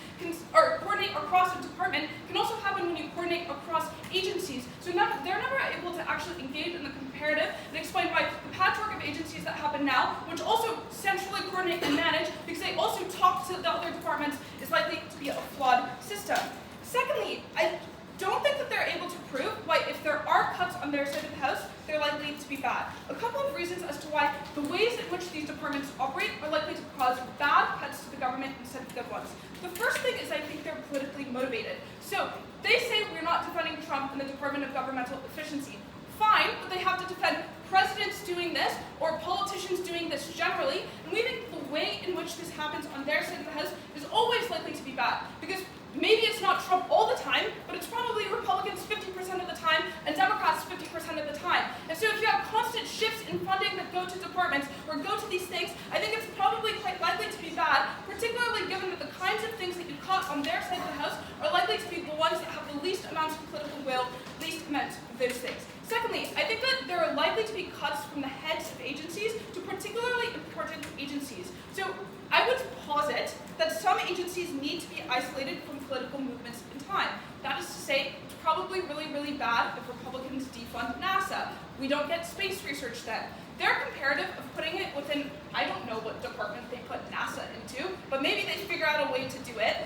or coordinate across a department, can also happen when you coordinate across agencies. So they're never able to actually engage in the comparative and explain why the patchwork of agencies that happen now, which also centrally coordinate and manage, because they also talk to the other departments, is likely to be a flawed system. Secondly, I don't think that they're able to prove why, if there are cuts on their side of the House, they're likely to be bad. A couple of reasons as to why the ways in which these departments operate are likely to cause bad cuts to the government instead of good ones. The first thing is I think they're politically motivated. So they say we're not defending Trump and the Department of Governmental Efficiency. Fine, but they have to defend presidents doing this or politicians doing this generally, and we think the way in which this happens on their side of the House is always likely to be bad, because maybe it's not Trump all the time, but it's probably Republicans 50% of the time and Democrats 50% of the time. And so if you have constant shifts in funding that go to departments or go to these things, I think it's probably quite likely to be bad, particularly given that the kinds of things that you cut on their side of the House are likely to be the ones that have the least amounts of political will, least amount of those things. Secondly, I think that there are likely to be cuts from the heads of agencies to particularly important agencies. So I would posit that some agencies need to be isolated from political movements in time. That is to say, it's probably really, really bad if Republicans defund NASA. We don't get space research then. Their comparative of putting it within, I don't know what department they put NASA into, but maybe they figure out a way to do it.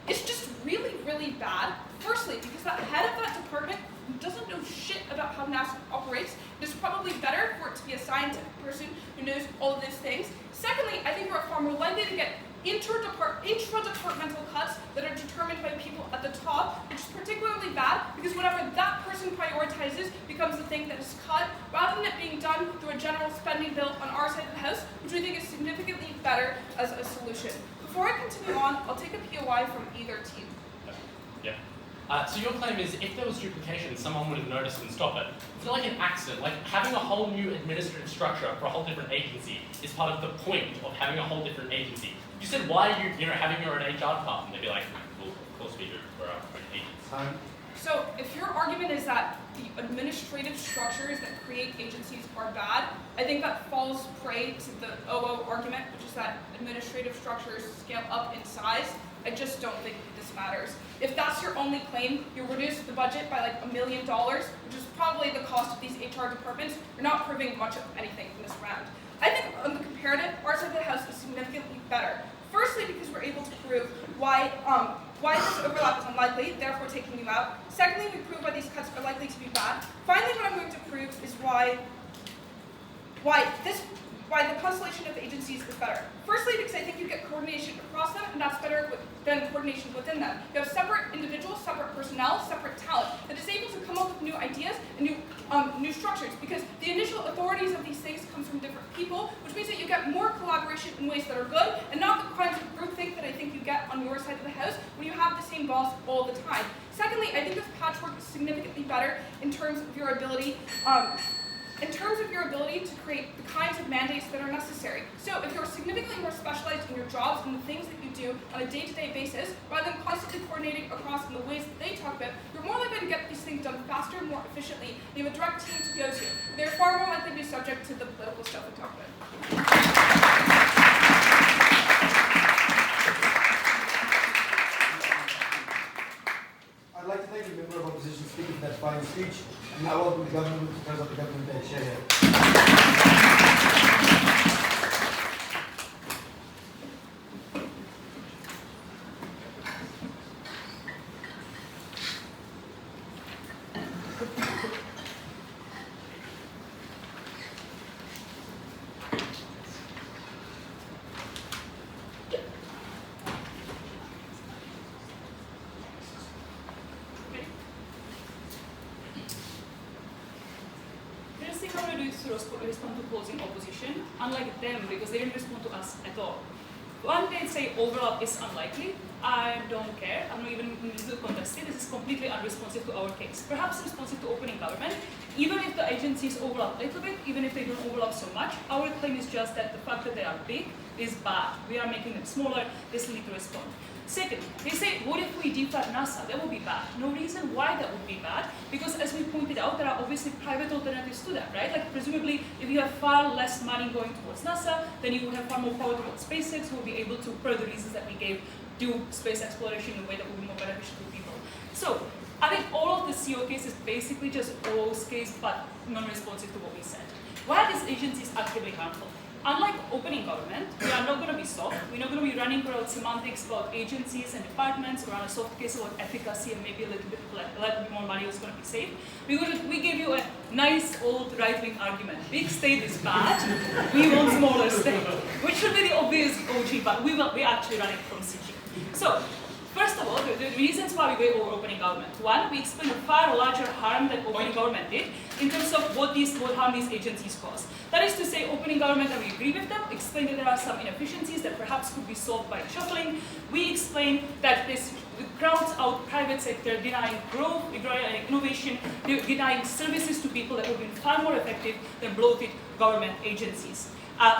It's just really, really bad. Firstly, because that head of that department doesn't know shit about how NASA operates. It is probably better for it to be a scientific person who knows all of those things. Secondly, I think we're far more likely to get intra-departmental cuts that are determined by people at the top, which is particularly bad because whatever that person prioritizes becomes the thing that is cut, rather than it being done through a general spending bill on our side of the House, which we think is significantly better as a solution. Before I continue on, I'll take a POI from either team. Yeah. So your claim is if there was duplication, someone would have noticed and stopped it. It's not like an accident. Like having a whole new administrative structure for a whole different agency is part of the point of having a whole different agency. You said, why are you having your own HR department? They'd be like, well, of course we do. We're our own agency. So if your argument is that the administrative structures that create agencies are bad, I think that falls prey to the OO argument, which is that administrative structures scale up in size. I just don't think this matters. If that's your only claim, you reduce the budget by like $1 million, which is probably the cost of these HR departments. You're not proving much of anything in this round. I think on the comparative, our side of the House is significantly better. Firstly, because we're able to prove why this overlap is unlikely, therefore taking you out. Secondly, we prove why these cuts are likely to be bad. Finally, what I'm going to prove is why the constellation of agencies is better. Firstly, because I think you get coordination across them, and that's better than coordination within them. You have separate individuals, separate personnel, separate talent that is able to come up with new ideas and new structures, because the initial authorities of these things comes from different people, which means that you get more collaboration in ways that are good, and not the kinds of groupthink that I think you get on your side of the House when you have the same boss all the time. Secondly, I think this patchwork is significantly better in terms of your ability to create the kinds of mandates that are necessary. So if you're significantly more specialized in your jobs and the things that you do on a day-to-day basis, rather than constantly coordinating across in the ways that they talk about, you're more likely to get these things done faster, more efficiently, and you have a direct team to go to. They're far more likely to be subject to the political stuff we talk about. defining speech. And I welcome the government to close up the government bench. Yeah. Respond to closing opposition, unlike them, because they didn't respond to us at all. One, they say overlap is unlikely. I don't care. I'm not even going to contest it. This is completely unresponsive to our case. Perhaps responsive to opening government, even if the agencies overlap a little bit, even if they don't overlap so much, our claim is just that the fact that they are big is bad. We are making them smaller. This need to respond. Second, they say, what if we deflate NASA? That would be bad. No reason why that would be bad, because as we pointed out, there are obviously private alternatives to that, right? Like presumably, if you have far less money going towards NASA, then you will have far more power towards SpaceX, who will be able to, per the reasons that we gave, do space exploration in a way that will be more beneficial to people. So, I think all of the CO case is basically just OO's case, but non-responsive to what we said. Why are these agencies actively harmful? Unlike opening government, we are not going to be soft. We're not going to be running around semantics about agencies and departments, around a soft case about efficacy and maybe a little bit more money is going to be saved. We gave you a nice old right-wing argument. Big state is bad. We want smaller state, which should be the obvious OG, but we're actually running from CG. So, first of all, the reasons why we go over opening government. One, we explain the far larger harm that opening government did in terms of what harm these agencies cause. That is to say, opening government, and we agree with them, explain that there are some inefficiencies that perhaps could be solved by shuffling. We explain that this crowds out private sector, denying growth, denying innovation, denying services to people that would be far more effective than bloated government agencies.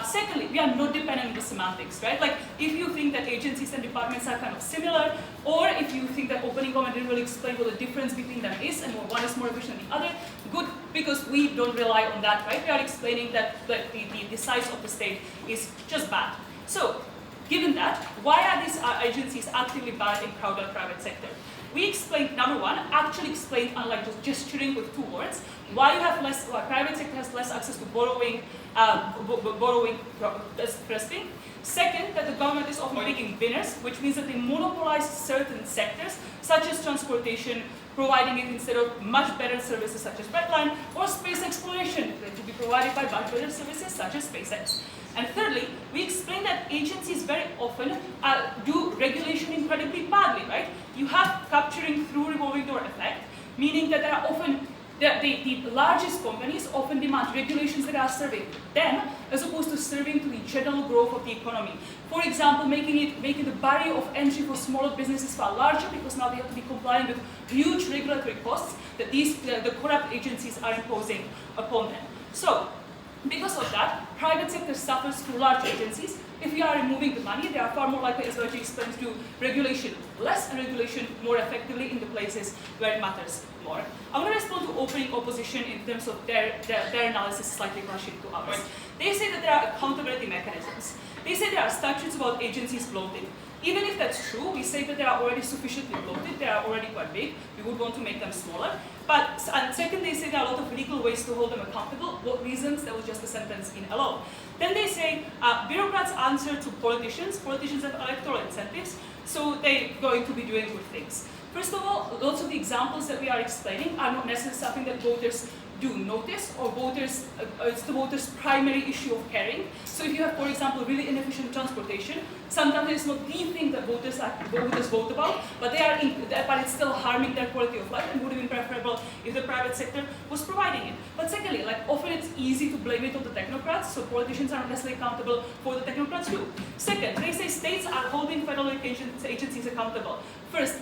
Secondly, we are not dependent on the semantics, right? Like, if you think that agencies and departments are kind of similar, or if you think that opening government didn't really explain what the difference between them is, and one is more efficient than the other, good, because we don't rely on that, right? We are explaining that the size of the state is just bad. So, given that, why are these agencies actively bad in crowded private sector? We explained, number one, actually explained, unlike just gesturing with two words, why private sector has less access to borrowing, that's first thing. Second, that the government is often picking winners, which means that they monopolize certain sectors, such as transportation, providing it instead of much better services such as Redline, or space exploration, that will be provided by much better services such as SpaceX. And thirdly, we explain that agencies very often do regulation incredibly badly, right? You have capturing through revolving door effect, meaning that there are often the largest companies often demand regulations that are serving them as opposed to serving to the general growth of the economy. For example, making the barrier of entry for smaller businesses far larger because now they have to be complying with huge regulatory costs that the corrupt agencies are imposing upon them. So, because of that, private sector suffers through large agencies. If we are removing the money, they are far more likely, as Wajeeh explains, to regulation less and regulation more effectively in the places where it matters more. I'm going to respond to opening opposition in terms of their analysis slightly rushing to ours. They say that there are accountability mechanisms. They say there are statutes about agencies bloated. Even if that's true, we say that they are already sufficiently bloated, they are already quite big, we would want to make them smaller. And second, they say there are a lot of legal ways to hold them accountable. What reasons? That was just a sentence in alone. Then they say bureaucrats answer to politicians. Politicians have electoral incentives, so they're going to be doing good things. First of all, lots of the examples that we are explaining are not necessarily something that voters do notice, or it's the voters' primary issue of caring. So if you have, for example, really inefficient transportation, sometimes it's not the thing that voters vote about, but it's still harming their quality of life and would have been preferable if the private sector was providing it. But secondly, often it's easy to blame it on the technocrats, so politicians are not necessarily accountable for the technocrats too. Second, they say states are holding federal agencies accountable. First,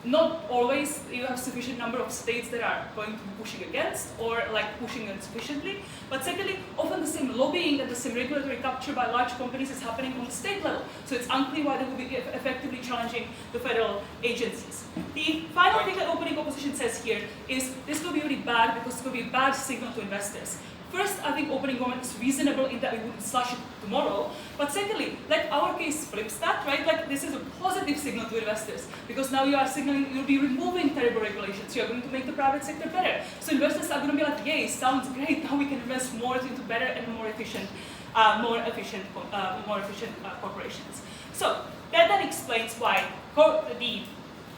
not always you have sufficient number of states that are going to be pushing against or pushing insufficiently. But secondly, often the same lobbying and the same regulatory capture by large companies is happening on the state level. So it's unclear why they will be effectively challenging the federal agencies. The final thing that opening opposition says here is this will be really bad because it's going to be a bad signal to investors. First, I think opening government is reasonable in that we wouldn't slash it tomorrow. But secondly, like our case flips that, right? Like this is a positive signal to investors because now you are signaling you'll be removing terrible regulations. You're going to make the private sector better. So investors are going to be like, yay, sounds great. Now we can invest more into better and more efficient corporations. So that then explains why the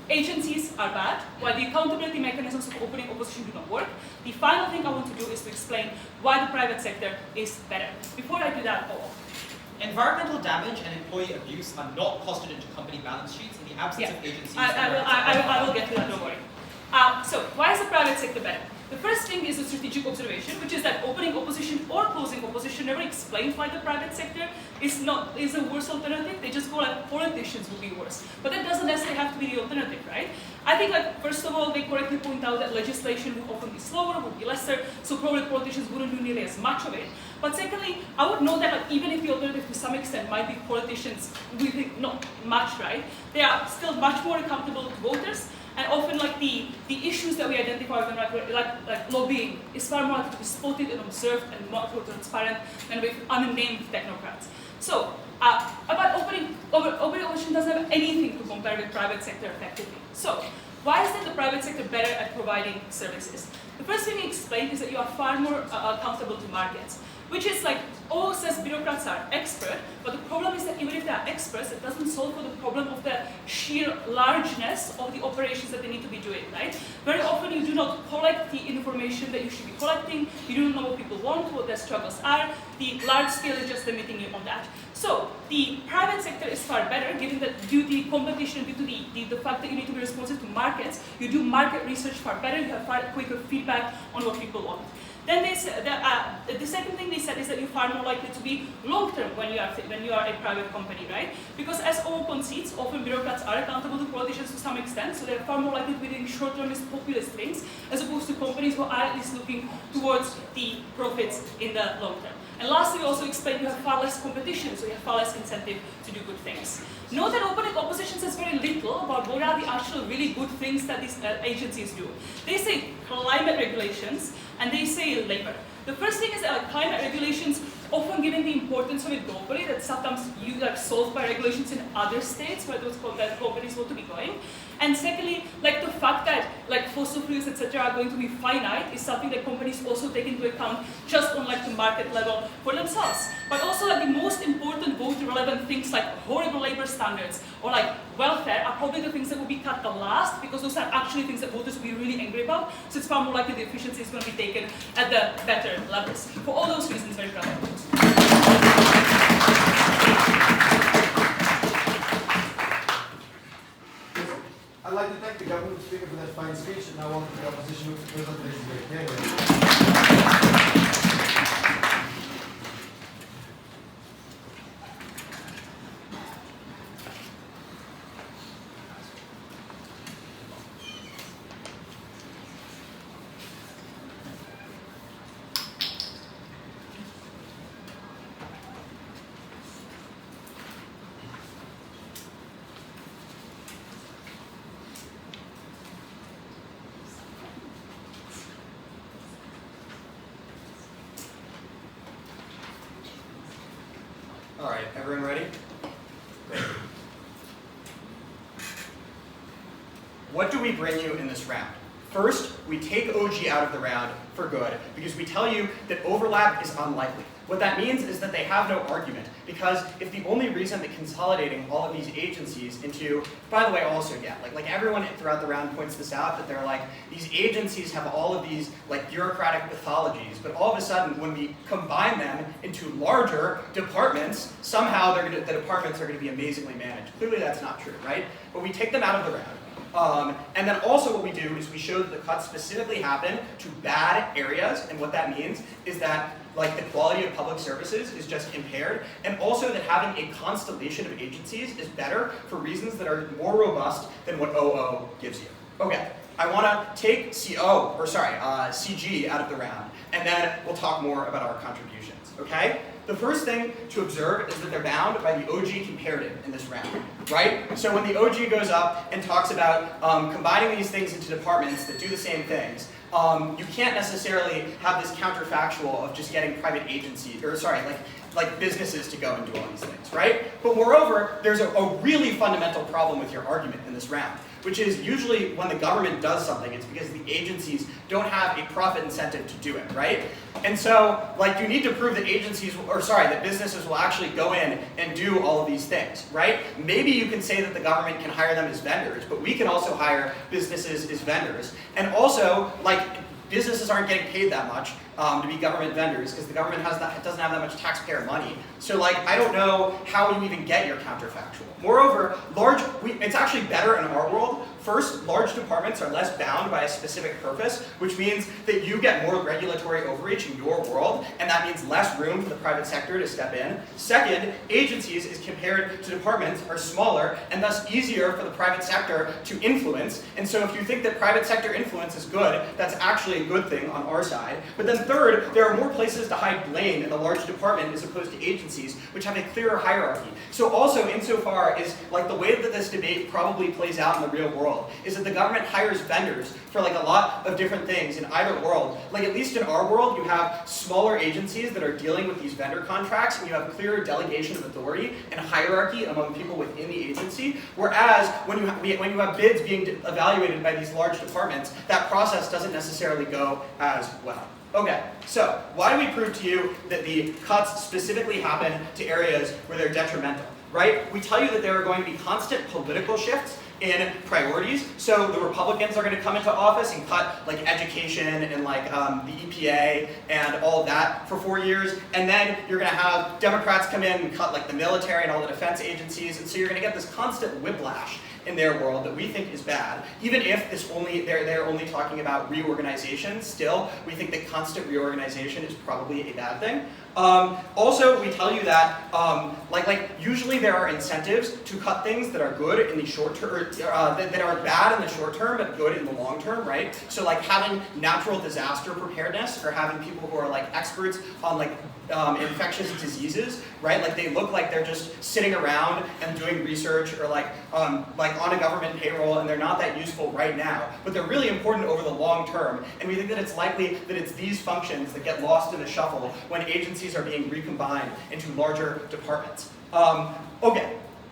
agencies are bad, why the accountability mechanisms of opening opposition do not work. The final thing I want to do is to explain why the private sector is better. Before I do that, environmental damage and employee abuse are not costed into company balance sheets in the absence of agencies. I will get to that, don't worry. So why is the private sector better? The first thing is a strategic observation, which is that opening opposition or closing opposition never explains why the private sector is a worse alternative. They just go like politicians will be worse. But that doesn't necessarily have to be the alternative, right? I think like first of all, they correctly point out that legislation would often be slower, would be lesser, so probably politicians wouldn't do nearly as much of it. But secondly, I would note that like, even if the alternative to some extent might be politicians, we think not much, right? They are still much more accountable to voters. And often, like the issues that we identify with them, like lobbying, is far more likely to be spotted and observed and much more transparent than with unnamed technocrats. So, about opening opposition doesn't have anything to compare with private sector effectively. So, why is then the private sector better at providing services? The first thing we explained is that you are far more accountable to markets, which is like, all says bureaucrats are expert, but the problem is that even if they are experts, it doesn't solve for the problem of the sheer largeness of the operations that they need to be doing, right? Very often you do not collect the information that you should be collecting, you don't know what people want, what their struggles are, the large scale is just limiting you on that. So the private sector is far better, given that due to the competition, due to the fact that you need to be responsive to markets, you do market research far better, you have far quicker feedback on what people want. Then they said that, the second thing they said is that you're far more likely to be long-term when you are a private company, right? Because as all concedes, often bureaucrats are accountable to politicians to some extent, so they're far more likely to be doing short-termist populist things, as opposed to companies who are at least looking towards the profits in the long term. And lastly, we also explained you have far less competition, so you have far less incentive to do good things. Note that opening opposition says very little about what are the actual really good things that these agencies do. They say climate regulations, and they say labor. The first thing is that climate regulations, often given the importance of it globally, that sometimes you solved by regulations in other states where those companies want to be going. And secondly, like the fact that like fossil fuels, etc., are going to be finite is something that companies also take into account just on like the market level for themselves. But also like the most important vote-relevant things like horrible labor standards or like welfare are probably the things that will be cut the last because those are actually things that voters will be really angry about. So it's far more likely the efficiency is going to be taken at the better levels. For all those reasons, very proud of those. I'd like to thank the government speaker for that fine speech, and I want the opposition to present this. All right, everyone ready? Great. What do we bring you in this round? First, we take OG out of the round for good because we tell you that overlap is unlikely. What that means is that they have no argument, because if the only reason that consolidating all of these agencies into, by the way, also like everyone throughout the round points this out, that they're like, these agencies have all of these like bureaucratic pathologies, but all of a sudden when we combine them into larger departments, somehow the departments are going to be amazingly managed. Clearly that's not true, right? But we take them out of the round. And then also what we do is we show that the cuts specifically happen to bad areas, and what that means is that like the quality of public services is just impaired, and also that having a constellation of agencies is better for reasons that are more robust than what OO gives you. Okay, I want to take CG out of the round, and then we'll talk more about our contributions, okay? The first thing to observe is that they're bound by the OG comparative in this round, right? So when the OG goes up and talks about combining these things into departments that do the same things, you can't necessarily have this counterfactual of just getting private agencies, or sorry, like businesses to go and do all these things, right? But moreover, there's a really fundamental problem with your argument in this round, which is usually when the government does something, it's because the agencies don't have a profit incentive to do it, right? And so, like, you need to prove that that businesses will actually go in and do all of these things, right? Maybe you can say that the government can hire them as vendors, but we can also hire businesses as vendors. And also, like, businesses aren't getting paid that much to be government vendors because the government doesn't have that much taxpayer money. So like, I don't know how you even get your counterfactual. Moreover, it's actually better in our world. First, large departments are less bound by a specific purpose, which means that you get more regulatory overreach in your world, and that means less room for the private sector to step in. Second, agencies, as compared to departments, are smaller, and thus easier for the private sector to influence. And so if you think that private sector influence is good, that's actually a good thing on our side. But then third, there are more places to hide blame in a large department as opposed to agencies, which have a clearer hierarchy. So also, insofar as like the way that this debate probably plays out in the real world, is that the government hires vendors for like a lot of different things in either world. Like at least in our world, you have smaller agencies that are dealing with these vendor contracts, and you have clearer delegation of authority and hierarchy among people within the agency. Whereas when you have bids being evaluated by these large departments, that process doesn't necessarily go as well. Okay, so why do we prove to you that the cuts specifically happen to areas where they're detrimental, right? We tell you that there are going to be constant political shifts in priorities. So the Republicans are going to come into office and cut like education and like the EPA and all of that for 4 years. And then you're going to have Democrats come in and cut like the military and all the defense agencies. And so you're going to get this constant whiplash in their world that we think is bad. Even if they're only talking about reorganization, still, we think that constant reorganization is probably a bad thing. Also, we tell you that usually there are incentives to cut things that are good in the short term, that are bad in the short term but good in the long term, right? So like having natural disaster preparedness or having people who are like experts on like infectious diseases, right? Like they look like they're just sitting around and doing research or like on a government payroll, and they're not that useful right now, but they're really important over the long term. And we think that it's likely that it's these functions that get lost in the shuffle when agencies are being recombined into larger departments.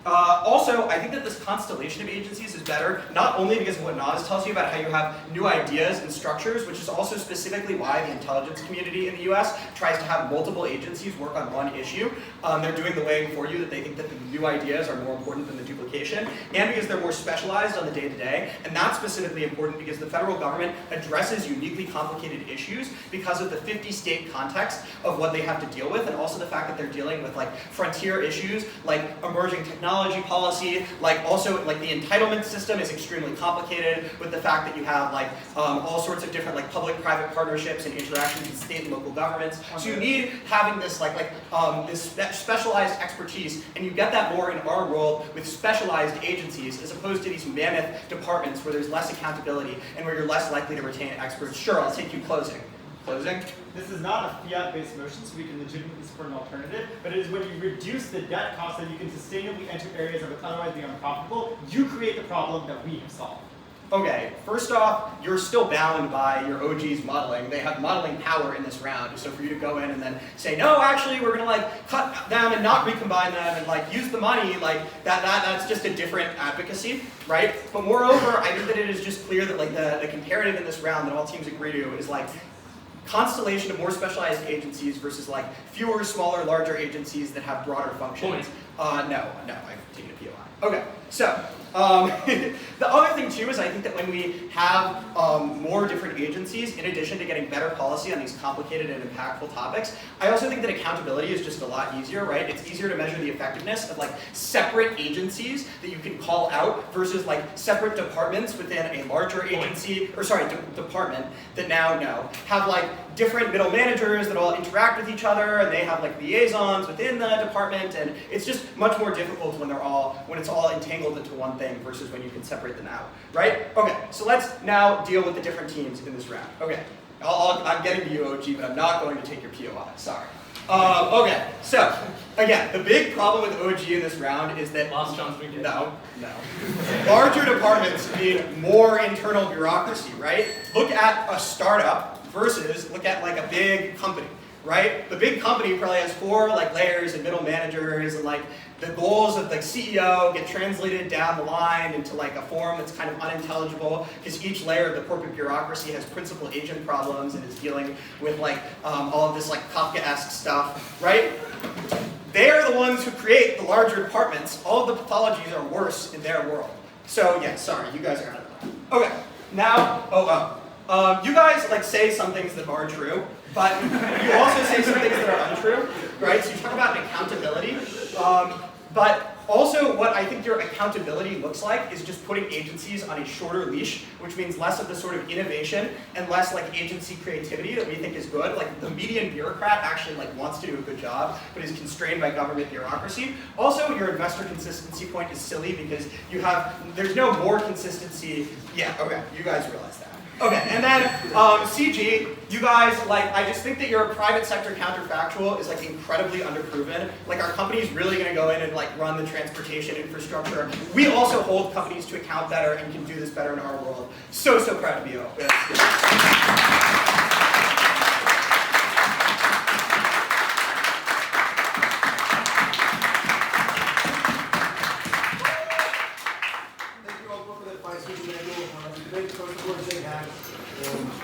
Also, I think that this constellation of agencies is better, not only because of what Maaz tells you about how you have new ideas and structures, which is also specifically why the intelligence community in the US tries to have multiple agencies work on one issue. They're doing the weighing for you that they think that the new ideas are more important than the duplication, and because they're more specialized on the day-to-day. And that's specifically important because the federal government addresses uniquely complicated issues because of the 50-state context of what they have to deal with, and also the fact that they're dealing with like frontier issues like emerging technology policy, also the entitlement system is extremely complicated with the fact that you have all sorts of different public-private partnerships and interactions with state and local governments. So you need having this this specialized expertise, and you get that more in our world with specialized agencies as opposed to these mammoth departments where there's less accountability and where you're less likely to retain experts. Sure, I'll take you closing. Closing? This is not a fiat-based motion, so we can legitimately support an alternative, but it is when you reduce the debt cost that you can sustainably enter areas that would otherwise be unprofitable, you create the problem that we have solved. Okay, first off, you're still bound by your OG's modeling. They have modeling power in this round, so for you to go in and then say, no, actually, we're gonna cut them and not recombine them and use the money, that's just a different advocacy, right? But moreover, I think that it is just clear that the comparative in this round that all teams agree to is constellation of more specialized agencies versus fewer, smaller, larger agencies that have broader functions. No, I've taken a POI. Okay, so the other thing too is I think that when we have more different agencies, in addition to getting better policy on these complicated and impactful topics, I also think that accountability is just a lot easier, right? It's easier to measure the effectiveness of separate agencies that you can call out versus separate departments within a larger agency, department that now have different middle managers that all interact with each other, and they have liaisons within the department, and it's just much more difficult when it's all entangled into one thing versus when you can separate them out, right? Okay, so let's now deal with the different teams in this round. Okay, I'm getting to you, OG, but I'm not going to take your POI, sorry. Okay, so again, the big problem with OG in this round is that Last chance we get. no. Larger departments need more internal bureaucracy, right? Look at a startup versus look at like a big company, right? The big company probably has 4 like layers and middle managers, and like the goals of the CEO get translated down the line into like a form that's kind of unintelligible because each layer of the corporate bureaucracy has principal agent problems and is dealing with like all of this like Kafka-esque stuff, right? They're the ones who create the larger departments. All of the pathologies are worse in their world. So yeah, sorry, you guys are out of line. Okay, now, you guys like say some things that are true, but you also say some things that are untrue, right? So you talk about accountability, but also what I think your accountability looks like is just putting agencies on a shorter leash, which means less of the sort of innovation and less like agency creativity that we think is good. Like the median bureaucrat actually like wants to do a good job, but is constrained by government bureaucracy. Also, your investor consistency point is silly because there's no more consistency. Yeah, okay, you guys realize that. Okay, and then CG, you guys, like, I just think that your private sector counterfactual is like incredibly underproven. Like our company's really gonna go in and like run the transportation infrastructure. We also hold companies to account better and can do this better in our world. So proud of you. Thank you all for the advice. Debate, first of all, shake hands.